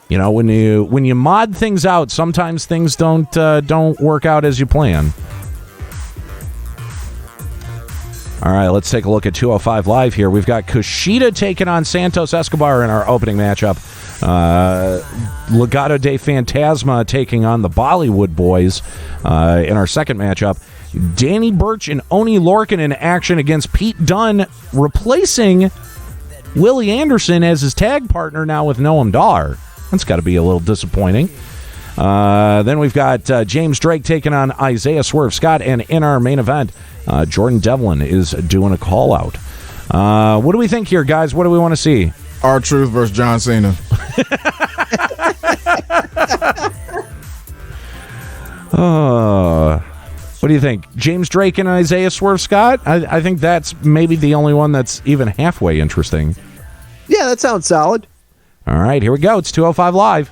You know, when you mod things out, sometimes things don't work out as you plan. All right, let's take a look at 205 Live here. We've got Kushida taking on Santos Escobar in our opening matchup. Legado de Fantasma taking on the Bollywood Boys in our second matchup. Danny Burch and Oni Lorcan in action against Pete Dunne, replacing Willie Anderson as his tag partner now with Noam Dar. That's got to be a little disappointing. Then we've got James Drake taking on Isiah Swerve Scott, and in our main event, Jordan Devlin is doing a call-out. What do we think here, guys? What do we want to see? R-Truth versus John Cena. What do you think? James Drake and Isiah Swerve Scott? I think that's maybe the only one that's even halfway interesting. Yeah, that sounds solid. All right, here we go. It's 205 Live.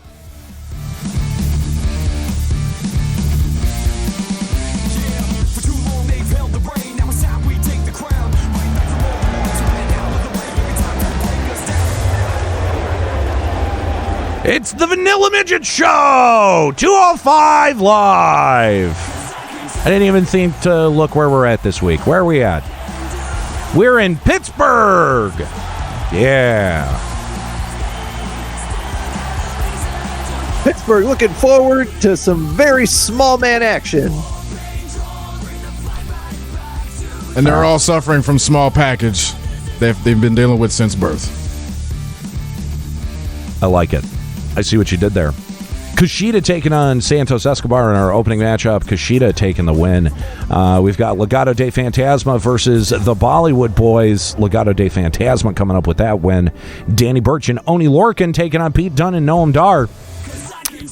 It's the Vanilla Midget Show! 205 Live! I didn't even think to look where we're at this week. Where are we at? We're in Pittsburgh! Yeah. Pittsburgh looking forward to some very small man action. And they're all suffering from small package they've been dealing with since birth. I like it. I see what you did there. Kushida taking on Santos Escobar in our opening matchup. Kushida taking the win. We've got Legado de Fantasma versus the Bollywood Boys. Legado de Fantasma coming up with that win. Danny Burch and Oni Lorcan taking on Pete Dunne and Noam Dar.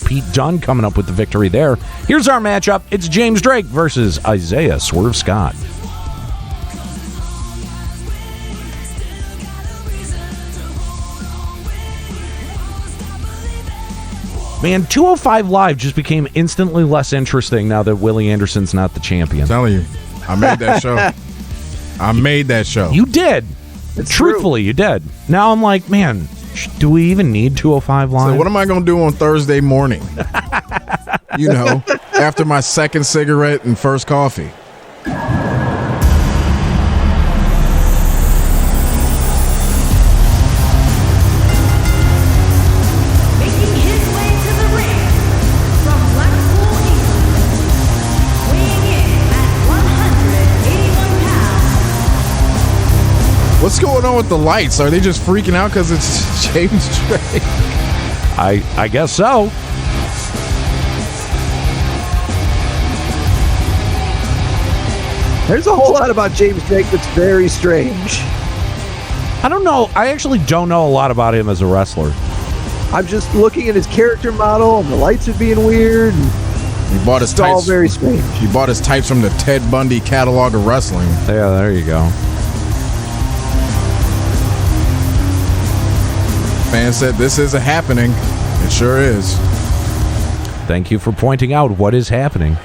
Pete Dunne coming up with the victory there. Here's our matchup. It's James Drake versus Isiah Swerve Scott. Man, 205 Live just became instantly less interesting now that Willie Anderson's not the champion. I'm telling you, I made that show. I made that show. You did. It's Truthfully, true. you did. Now I'm like, man, do we even need 205 Live? So what am I going to do on Thursday morning? You know, after my second cigarette and first coffee. Making his way to the ring from Blackpool, England, weighing in at 181 pounds. What's going on with the lights? Are they just freaking out because it's James Drake? I guess so. There's a whole lot about James Drake that's very strange. I don't know. I actually don't know a lot about him as a wrestler. I'm just looking at his character model, and the lights are being weird. And He bought his it's all tights. very strange. He bought his tights from the Ted Bundy catalog of wrestling. Yeah, there you go. Fan said this isn't happening. It sure is. Thank you for pointing out what is happening.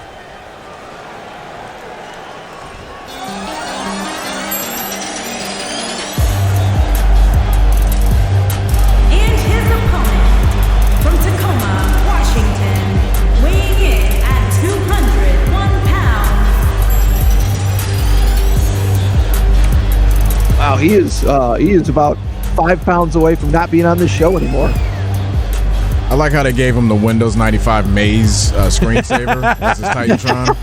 And his opponent from Tacoma, Washington, weighing in at 201 pounds. Wow, he is about 5 pounds away from not being on this show anymore. I like how they gave him the Windows 95 Maze screensaver as his Titantron.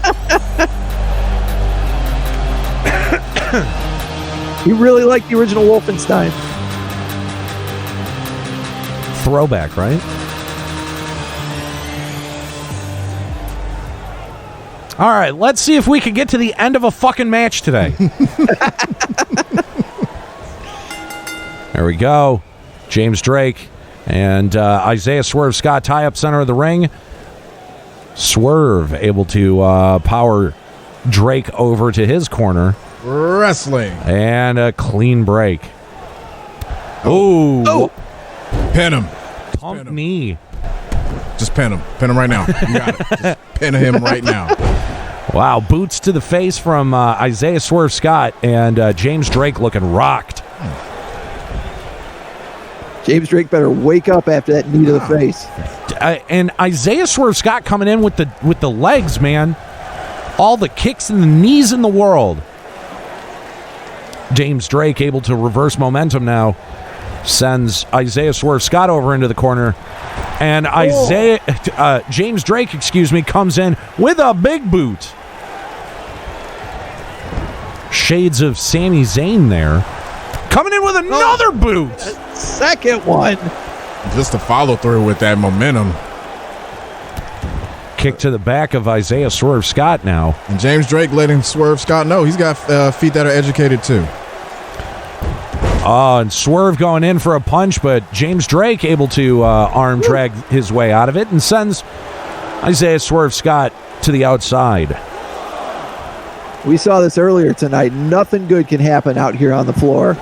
He really liked the original Wolfenstein. Throwback, right? All right, let's see if we can get to the end of a fucking match today. There we go. James Drake and Isiah Swerve Scott tie up center of the ring. Swerve able to power Drake over to his corner. Wrestling. And a clean break. Ooh. Pin him. Pump knee. Just pin him. Pin him right now. You got it. Just pin him right now. Wow. Boots to the face from Isiah Swerve Scott and James Drake looking rocked. James Drake better wake up after that knee to the face. And Isiah Swerve Scott coming in with the legs, man. All the kicks and the knees in the world. James Drake able to reverse momentum now. Sends Isiah Swerve Scott over into the corner. And James Drake, comes in with a big boot. Shades of Sami Zayn there. Coming in with another boot. Second one. Just to follow through with that momentum. Kick to the back of Isiah Swerve Scott now. And James Drake letting Swerve Scott know he's got feet that are educated too. And Swerve going in for a punch, but James Drake able to arm drag his way out of it and sends Isiah Swerve Scott to the outside. We saw this earlier tonight. Nothing good can happen out here on the floor.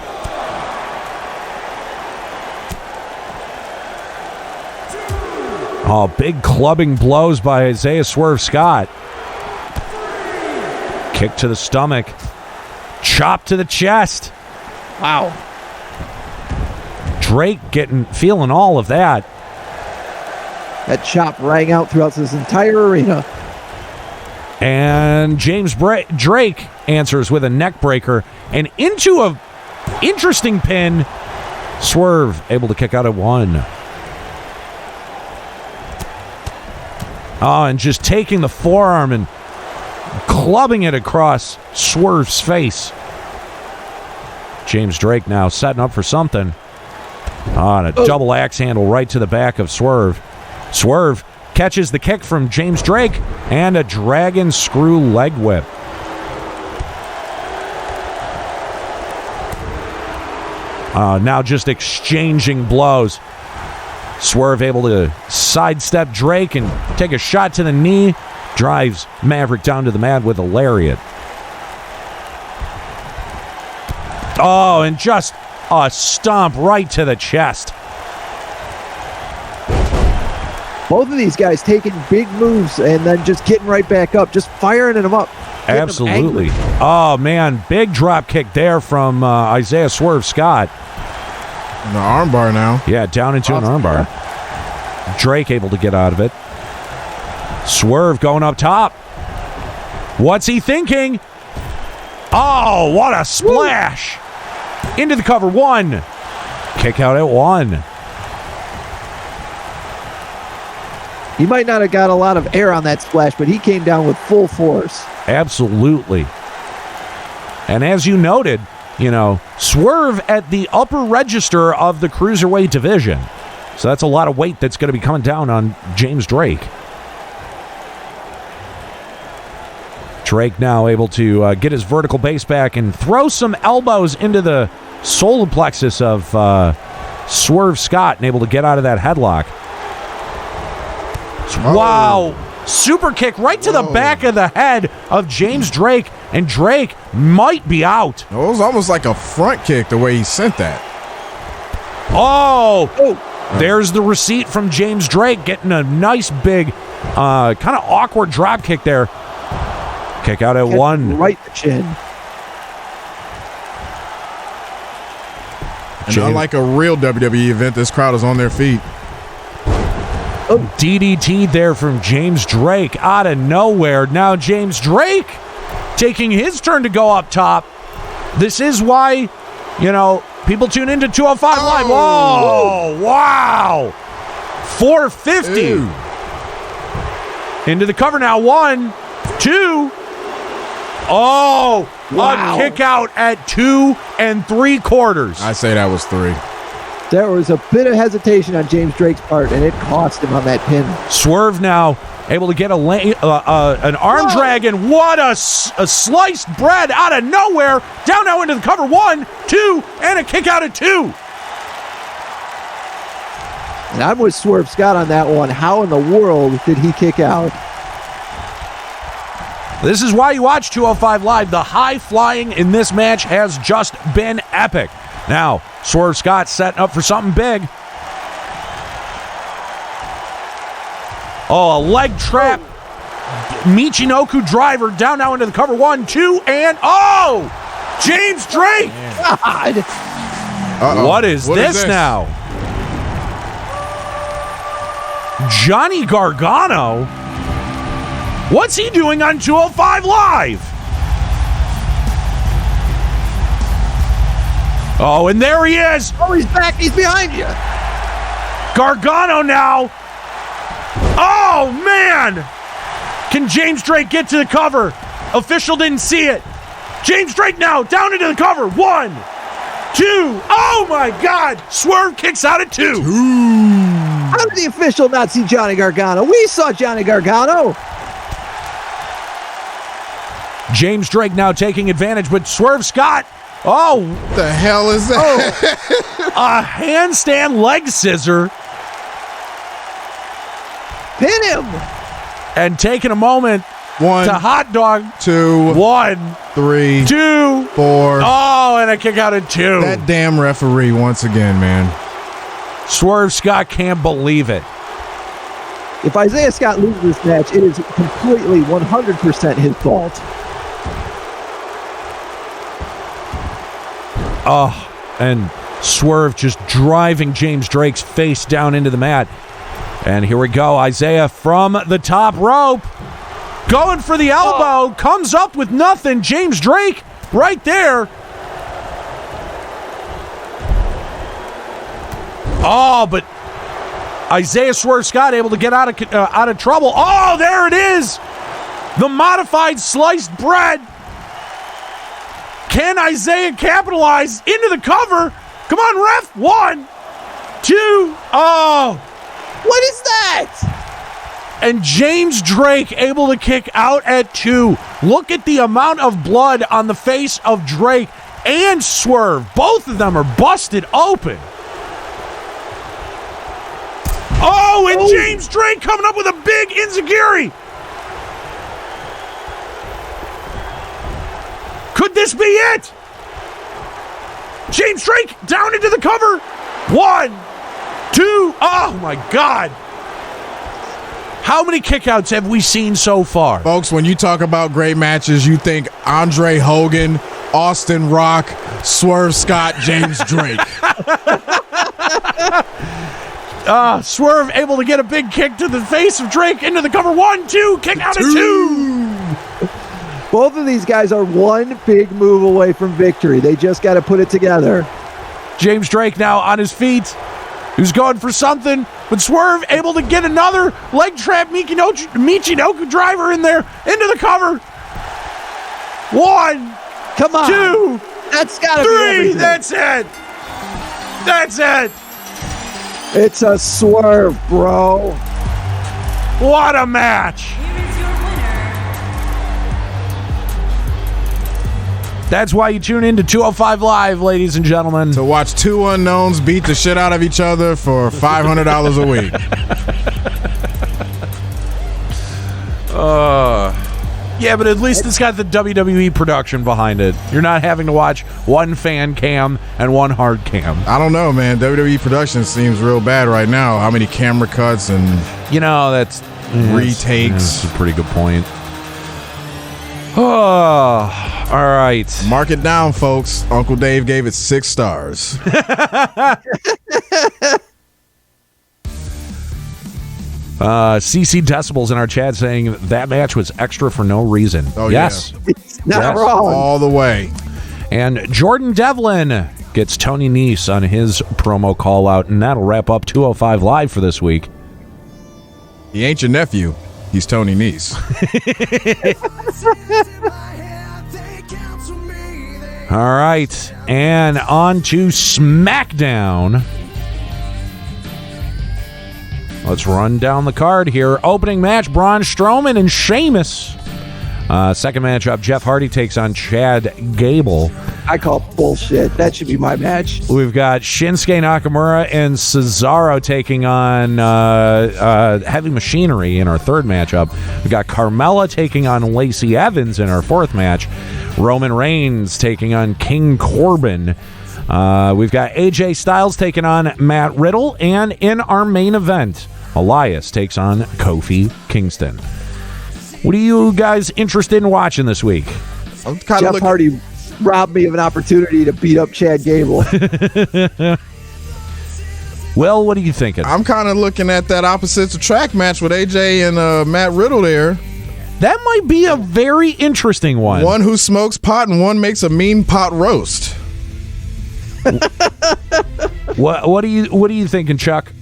Oh, big clubbing blows by Isiah Swerve Scott. Kick to the stomach. Chop to the chest. Wow. Drake feeling all of that. That chop rang out throughout this entire arena. And James Drake answers with a neck breaker and into a interesting pin. Swerve able to kick out at one. Oh, and just taking the forearm and clubbing it across Swerve's face. James Drake now setting up for something. On a double axe handle right to the back of Swerve. Swerve catches the kick from James Drake and a dragon screw leg whip. Now just exchanging blows. Swerve able to sidestep Drake and take a shot to the knee. Drives Maverick down to the mat with a lariat. Oh, and just a stomp right to the chest. Both of these guys taking big moves and then just getting right back up, just firing them up. Absolutely. Oh, man, big drop kick there from Isiah Swerve Scott. In the armbar now. Yeah, down into an armbar. Drake able to get out of it. Swerve going up top. What's he thinking? Oh, what a splash. Woo. Into the cover, one. Kick out at one. He might not have got a lot of air on that splash, but he came down with full force. Absolutely. And as you noted, Swerve at the upper register of the Cruiserweight division. So that's a lot of weight that's going to be coming down on James Drake. Drake now able to get his vertical base back and throw some elbows into the solar plexus of Swerve Scott and able to get out of that headlock. Wow. Super kick right to the back of the head of James Drake, and Drake might be out. It was almost like a front kick the way he sent that. There's the receipt from James Drake getting a nice big kind of awkward drop kick there. Kick out at one. Right the chin. And unlike a real WWE event, this crowd is on their feet. DDT there from James Drake out of nowhere. Now James Drake taking his turn to go up top. This is why, people tune into 205 Live. Whoa, wow. 450. Ew. Into the cover now. 1, 2. Oh, wow. A kick out at 2 3/4. I say that was 3. There was a bit of hesitation on James Drake's part, and it cost him on that pin. Swerve now able to get an arm drag, and what a sliced bread out of nowhere. Down now into the cover. 1, 2, and a kick out at 2. And I'm with Swerve Scott on that one. How in the world did he kick out? This is why you watch 205 Live. The high flying in this match has just been epic. Now, Swerve Scott setting up for something big. Oh, a leg trap. Michinoku driver down now into the cover. 1, 2, and James Drake. God. What is this now? Johnny Gargano? What's he doing on 205 Live? Oh, and there he is. Oh, he's back. He's behind you. Gargano now. Oh, man. Can James Drake get to the cover? Official didn't see it. James Drake now down into the cover. 1, 2. Oh, my God. Swerve kicks out at 2. How did the official not see Johnny Gargano? We saw Johnny Gargano. James Drake now taking advantage, but Swerve Scott. Oh, What the hell is that? a handstand leg scissor. Pin him. And taking a moment 1, to hot dog. 2, 1, 3, 2. 4. Oh, and a kick out at 2. That damn referee once again, man. Swerve Scott can't believe it. If Isiah Scott loses this match, it is completely 100% his fault. Oh, and Swerve just driving James Drake's face down into the mat. And here we go. Isiah from the top rope. Going for the elbow. Comes up with nothing. James Drake right there. Oh, but Isiah Swerve Scott able to get out of trouble. Oh, there it is. The modified sliced bread. Can Isiah capitalize into the cover? Come on, ref. 1, 2. Oh. What is that? And James Drake able to kick out at 2. Look at the amount of blood on the face of Drake and Swerve. Both of them are busted open. Oh, and James Drake coming up with a big enziguri. Could this be it? James Drake down into the cover. 1, 2. Oh, my God. How many kickouts have we seen so far? Folks, when you talk about great matches, you think Andre Hogan, Austin Rock, Swerve Scott, James Drake. Swerve able to get a big kick to the face of Drake into the cover. 1, 2. Kick out at 2. Both of these guys are one big move away from victory. They just got to put it together. James Drake now on his feet. Who's going for something, but Swerve able to get another leg trap Michinoku driver in there into the cover. 1, Come on. 2, That's got to 3. be everything. That's it. That's it. It's a swerve, bro. What a match. Here is your winner, That's why you tune in to 205 Live, ladies and gentlemen. To watch two unknowns beat the shit out of each other for $500 a week. Yeah, but at least it's got the WWE production behind it. You're not having to watch one fan cam and one hard cam. I don't know, man. WWE production seems real bad right now. How many camera cuts and You know, that's retakes. That's a pretty good point. Oh, all right. Mark it down, folks. Uncle Dave gave it 6 stars. CC Decibels in our chat saying that match was extra for no reason. Oh, yes. yeah. It's not Yes. wrong. All the way. And Jordan Devlin gets Tony Nese on his promo call out, and that'll wrap up 205 Live for this week. He ain't your nephew. He's Tony Nese. All right. And on to SmackDown. Let's run down the card here. Opening match, Braun Strowman and Sheamus. Second matchup, Jeff Hardy takes on Chad Gable. I call bullshit. That should be my match. We've got Shinsuke Nakamura and Cesaro taking on Heavy Machinery in our third matchup. We've got Carmella taking on Lacey Evans in our fourth match. Roman Reigns taking on King Corbin. We've got AJ Styles taking on Matt Riddle. And in our main event, Elias takes on Kofi Kingston. What are you guys interested in watching this week? I'm kind of Jeff Hardy robbed me of an opportunity to beat up Chad Gable. Well, what are you thinking? I'm kind of looking at that opposites attract match with AJ and Matt Riddle there. That might be a very interesting one. One who smokes pot and one makes a mean pot roast. What are you thinking, Chuck?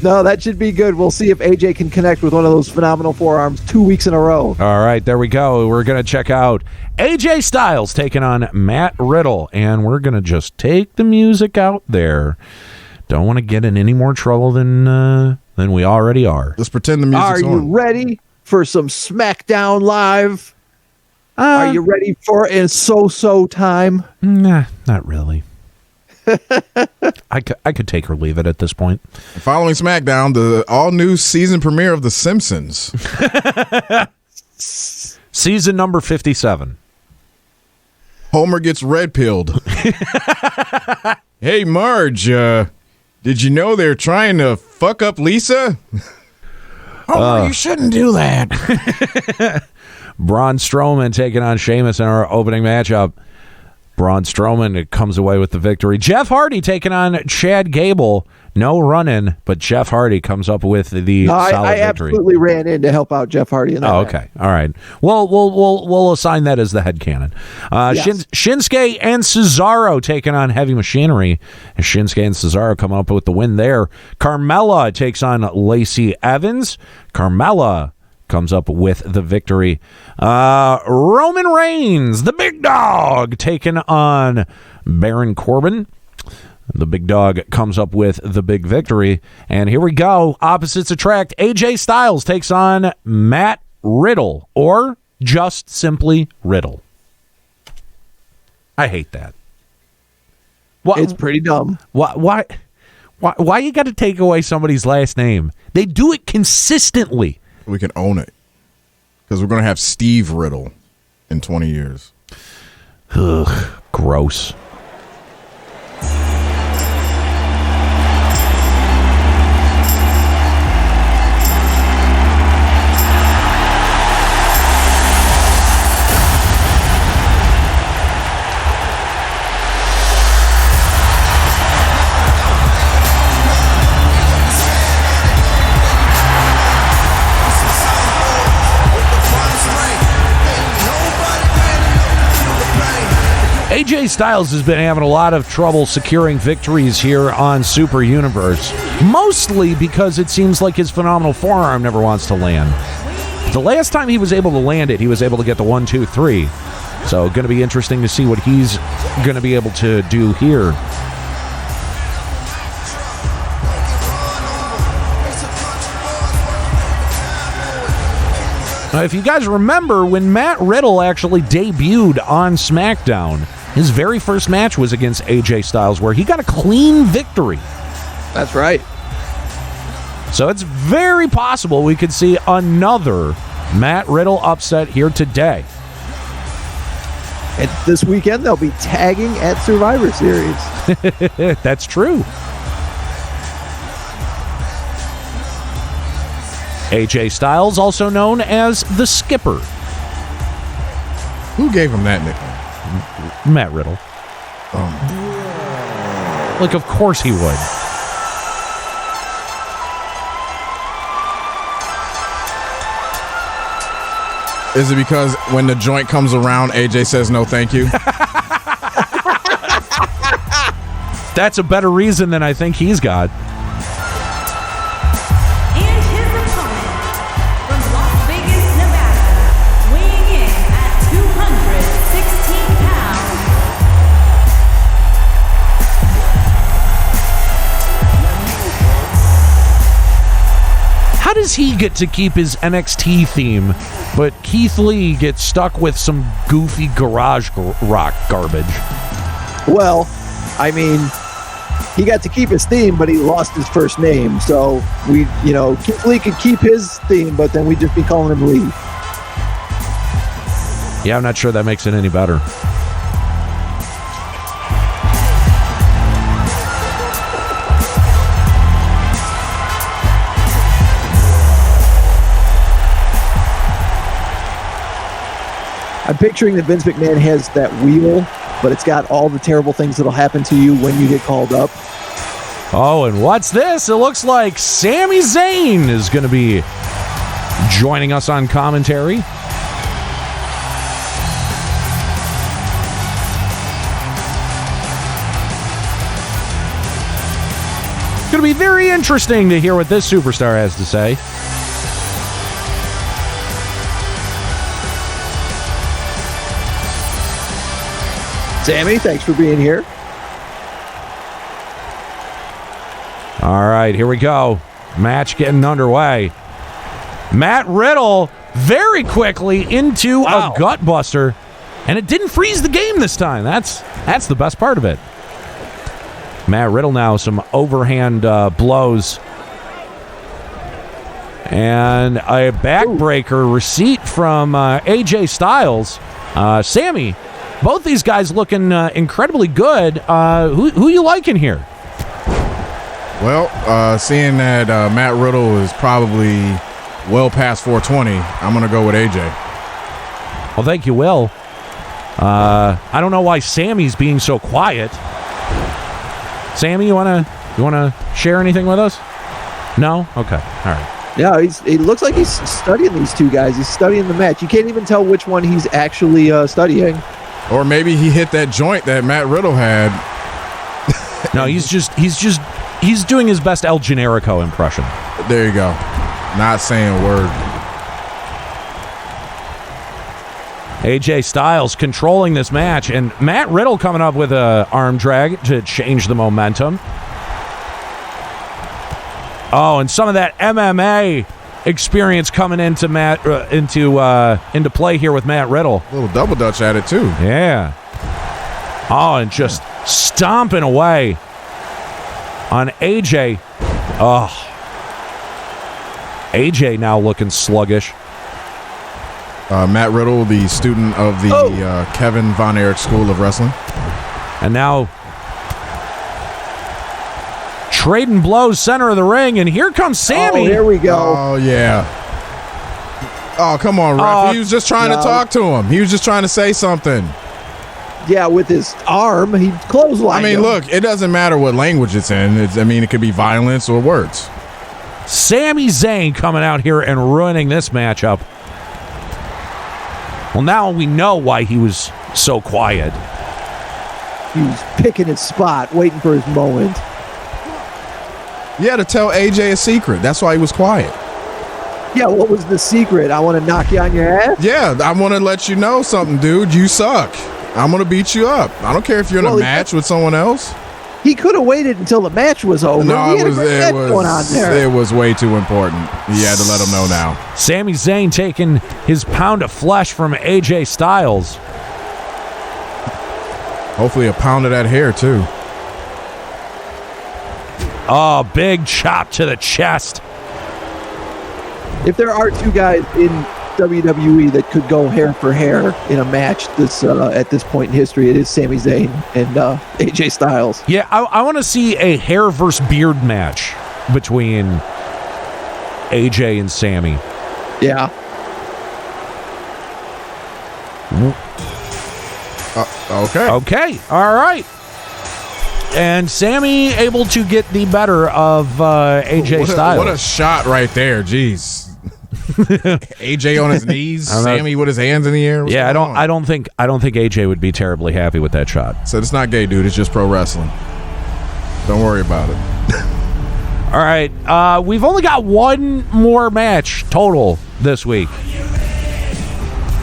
No, that should be good. We'll see if AJ can connect with one of those phenomenal forearms 2 weeks in a row. All right, there we go. We're going to check out AJ Styles taking on Matt Riddle, and we're going to just take the music out there. Don't want to get in any more trouble than we already are. Let's pretend the music's on. on. Are you ready for some Smackdown Live? Are you ready for a so-so time? Nah, not really. I could take or leave it at this point. Following SmackDown, the all-new season premiere of The Simpsons. Season number 57. Homer gets red-pilled. Hey, Marge, did you know they're trying to fuck up Lisa? Homer, you shouldn't do that. Braun Strowman taking on Sheamus in our opening matchup. Braun Strowman comes away with the victory. Jeff Hardy taking on Chad Gable. No run-in, but Jeff Hardy comes up with the solid I victory. absolutely ran in to help out Jeff Hardy in that match. Okay. All right. Well, we'll assign that as the headcanon. Yes. Shinsuke and Cesaro taking on Heavy Machinery. And Shinsuke and Cesaro come up with the win there. Carmella takes on Lacey Evans. Carmella comes up with the victory. Roman Reigns, the big dog, taking on Baron Corbin. The big dog comes up with the big victory. And here we go. Opposites attract. AJ Styles takes on Matt Riddle, or just simply Riddle. I hate that. It's pretty dumb. Why you got to take away somebody's last name? They do it consistently. We can own it. Because we're going to have Steve Riddle in 20 years. Ugh, gross. AJ Styles has been having a lot of trouble securing victories here on Super Universe, mostly because it seems like his phenomenal forearm never wants to land. The last time he was able to land it, he was able to get the 1, 2, 3. So going to be interesting to see what he's going to be able to do here. Now, if you guys remember, when Matt Riddle actually debuted on SmackDown, his very first match was against AJ Styles, where he got a clean victory. That's right. So it's very possible we could see another Matt Riddle upset here today. And this weekend, they'll be tagging at Survivor Series. That's true. AJ Styles, also known as the Skipper. Who gave him that nickname? Matt Riddle. Like, of course he would. Is it because when the joint comes around, AJ says no thank you? That's a better reason than I think he's got. And his opponent from Las Vegas, Nevada, weighing in at 216 pounds. How does he get to keep his NXT theme, but Keith Lee gets stuck with some goofy garage rock garbage? Well, I mean, he got to keep his theme, but he lost his first name. So we, Keith Lee could keep his theme, but then we'd just be calling him Lee. Yeah, I'm not sure that makes it any better. I'm picturing that Vince McMahon has that wheel, but it's got all the terrible things that'll happen to you when you get called up. Oh, and what's this? It looks like Sami Zayn is going to be joining us on commentary. It's going to be very interesting to hear what this superstar has to say. Sammy, thanks for being here. All right, here we go. Match getting underway. Matt Riddle very quickly into a gutbuster, and it didn't freeze the game this time. That's the best part of it. Matt Riddle now, some overhand blows. And a backbreaker receipt from AJ Styles. Sammy, both these guys looking incredibly good. Who you liking here? Well, seeing that Matt Riddle is probably well past 420, I'm going to go with AJ. Well, thank you, Will. I don't know why Sammy's being so quiet. Sammy, you wanna share anything with us? No? Okay. All right. Yeah, it looks like he's studying these two guys. He's studying the match. You can't even tell which one he's actually studying. Or maybe he hit that joint that Matt Riddle had. No, he's doing his best El Generico impression. There you go. Not saying a word. AJ Styles controlling this match, and Matt Riddle coming up with an arm drag to change the momentum. Oh, and some of that MMA experience coming into into play here with Matt Riddle. A little double dutch at it too. Yeah. Oh, and just stomping away on AJ. Oh. AJ now looking sluggish. Matt Riddle, the student of the Kevin Von Erich School of Wrestling. And now trading blows center of the ring, and here comes Sammy. Oh, here we go. Oh, yeah. Oh, come on, ref. He was just trying to talk to him. He was just trying to say something. Yeah, with his arm, he clotheslined him. Look, it doesn't matter what language it's in. It could be violence or words. Sami Zayn coming out here and ruining this matchup. Well, now we know why he was so quiet. He was picking his spot, waiting for his moment. You had to tell AJ a secret. That's why he was quiet. Yeah, what was the secret? I want to knock you on your ass? Yeah, I want to let you know something, dude. You suck. I'm going to beat you up. I don't care if you're in a match with someone else. He could have waited until the match was over. No, it was way too important. He had to let him know now. Sami Zayn taking his pound of flesh from AJ Styles. Hopefully a pound of that hair, too. Oh, big chop to the chest. If there are two guys in WWE that could go hair for hair in a match at this point in history, it is Sami Zayn and AJ Styles. Yeah, I want to see a hair versus beard match between AJ and Sammy. Yeah. Okay. All right. And Sammy able to get the better of AJ Styles. What a shot right there. Jeez. AJ on his knees, Sammy with his hands in the air. Yeah, I don't think AJ would be terribly happy with that shot. So it's not gay, dude. It's just pro wrestling. Don't worry about it. All right, we've only got one more match total this week,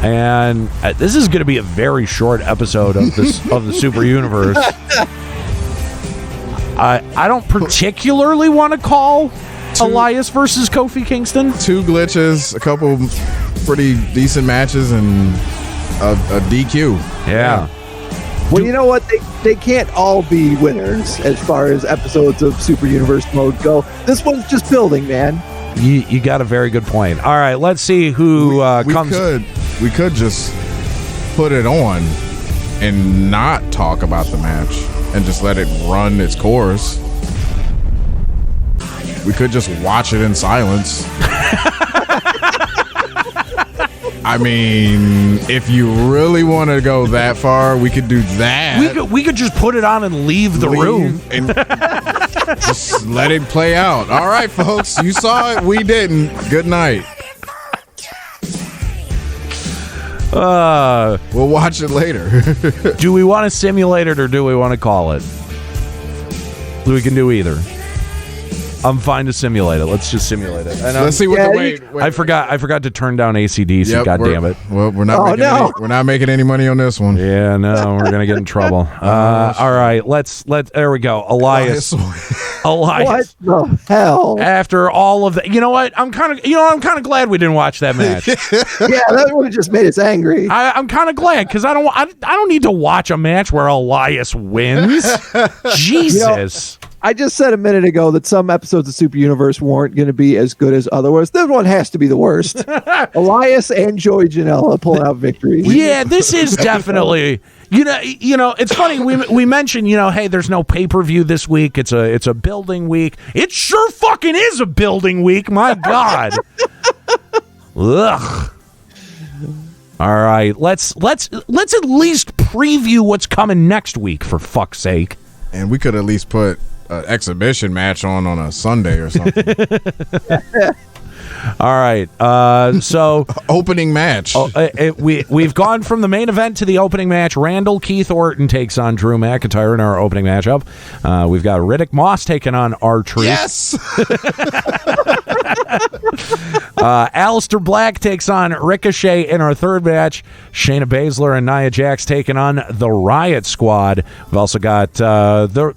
and this is going to be a very short episode of this of the Super Universe. I don't particularly want to call Elias versus Kofi Kingston. 2 glitches, a couple pretty decent matches, and a DQ. Yeah. Well, you know what? They can't all be winners as far as episodes of Super Universe Mode go. This one's just building, man. You got a very good point. All right, let's see who comes. We could just put it on and not talk about the match and just let it run its course. We could just watch it in silence. I mean, if you really want to go that far, we could do that. We could just put it on and leave the room and just let it play out. All right, folks, you saw it, we didn't. Good night. We'll watch it later. Do we want to simulate it or do we want to call it? We can do either. I'm fine to simulate it. Let's just simulate it. Let's see what the wait. I forgot to turn down ACDC. Yep, God damn it. Well, we're not making any money on this one. Yeah, no, we're gonna get in trouble. All right, let's there we go. Elias. What the hell? After all of that, you know what? I'm kind of glad we didn't watch that match. Yeah, that would have just made us angry. I'm kind of glad because I don't need to watch a match where Elias wins. Jesus. I just said a minute ago that some episodes of Super Universe weren't going to be as good as other ones. This one has to be the worst. Elias and Joey Janella pulling out victories. Yeah, this is definitely. You know, it's funny. We mentioned, hey, there's no pay-per-view this week. It's a building week. It sure fucking is a building week. My God. Ugh. All right, let's at least preview what's coming next week, for fuck's sake. And we could at least put an exhibition match on a Sunday or something. All right, so opening match. We've gone from the main event to the opening match. Randall Keith Orton takes on Drew McIntyre in our opening matchup. We've got Riddick Moss taking on R-Truth. Yes. Aleister Black takes on Ricochet in our third match. Shayna Baszler and Nia Jax taking on the Riot Squad. We've also got the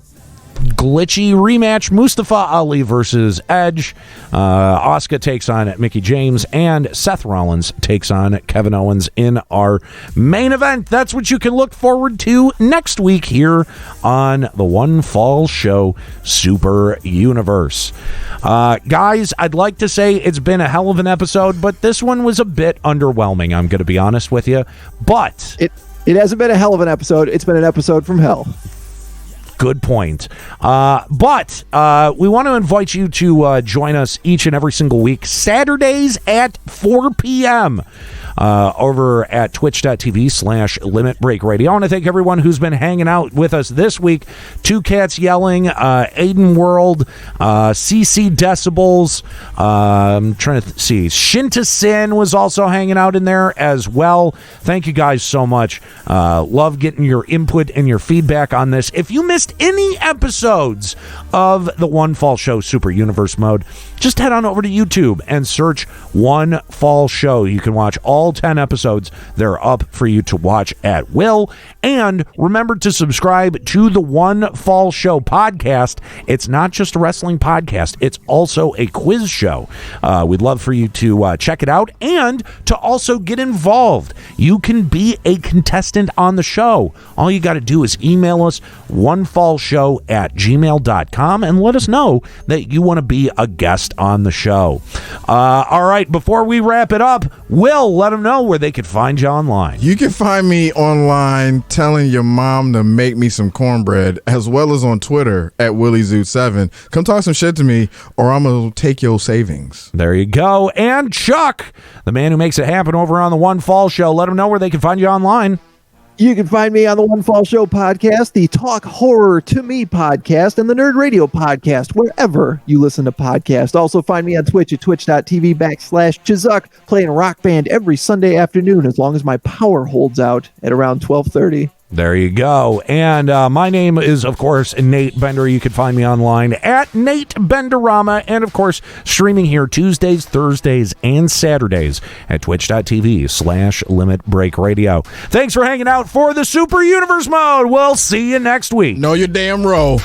glitchy rematch, Mustafa Ali versus Edge. Asuka takes on Mickie James, and Seth Rollins takes on Kevin Owens in our main event. That's what you can look forward to next week here on the One Fall Show Super Universe. Guys, I'd like to say it's been a hell of an episode, but this one was a bit underwhelming, I'm going to be honest with you. But it hasn't been a hell of an episode. It's been an episode from hell. Good point. But we want to invite you to join us each and every single week, Saturdays at 4 p.m. Over at twitch.tv/Limit Break Radio. I want to thank everyone who's been hanging out with us this week. Two Cats Yelling, Aiden World, CC Decibels, I'm trying to see. Shinta Sin was also hanging out in there as well. Thank you guys so much. Love getting your input and your feedback on this. If you missed any episodes of the One Fall Show Super Universe Mode, just head on over to YouTube and search One Fall Show. You can watch all 10 episodes. They're up for you to watch at will. And remember to subscribe to the One Fall Show podcast. It's not just a wrestling podcast. It's also a quiz show. We'd love for you to check it out and to also get involved. You can be a contestant on the show. All you got to do is email us onefallshow@gmail.com and let us know that you want to be a guest on the show. All right, before we wrap it up, Will, let them know where they could find you online. You can find me online telling your mom to make me some cornbread, as well as on Twitter at WillieZoo7. Come talk some shit to me, or I'm going to take your savings. There you go. And Chuck, the man who makes it happen over on the One Fall Show, let them know where they can find you online. You can find me on the One Fall Show podcast, the Talk Horror to Me podcast, and the Nerd Radio podcast, wherever you listen to podcasts. Also find me on Twitch at twitch.tv/Chizuk, playing Rock Band every Sunday afternoon, as long as my power holds out at around 12:30. There you go. And my name is, of course, Nate Bender. You can find me online at Nate Benderama. And, of course, streaming here Tuesdays, Thursdays, and Saturdays at twitch.tv/Limit Break Radio. Thanks for hanging out for the Super Universe Mode. We'll see you next week. Know your damn role.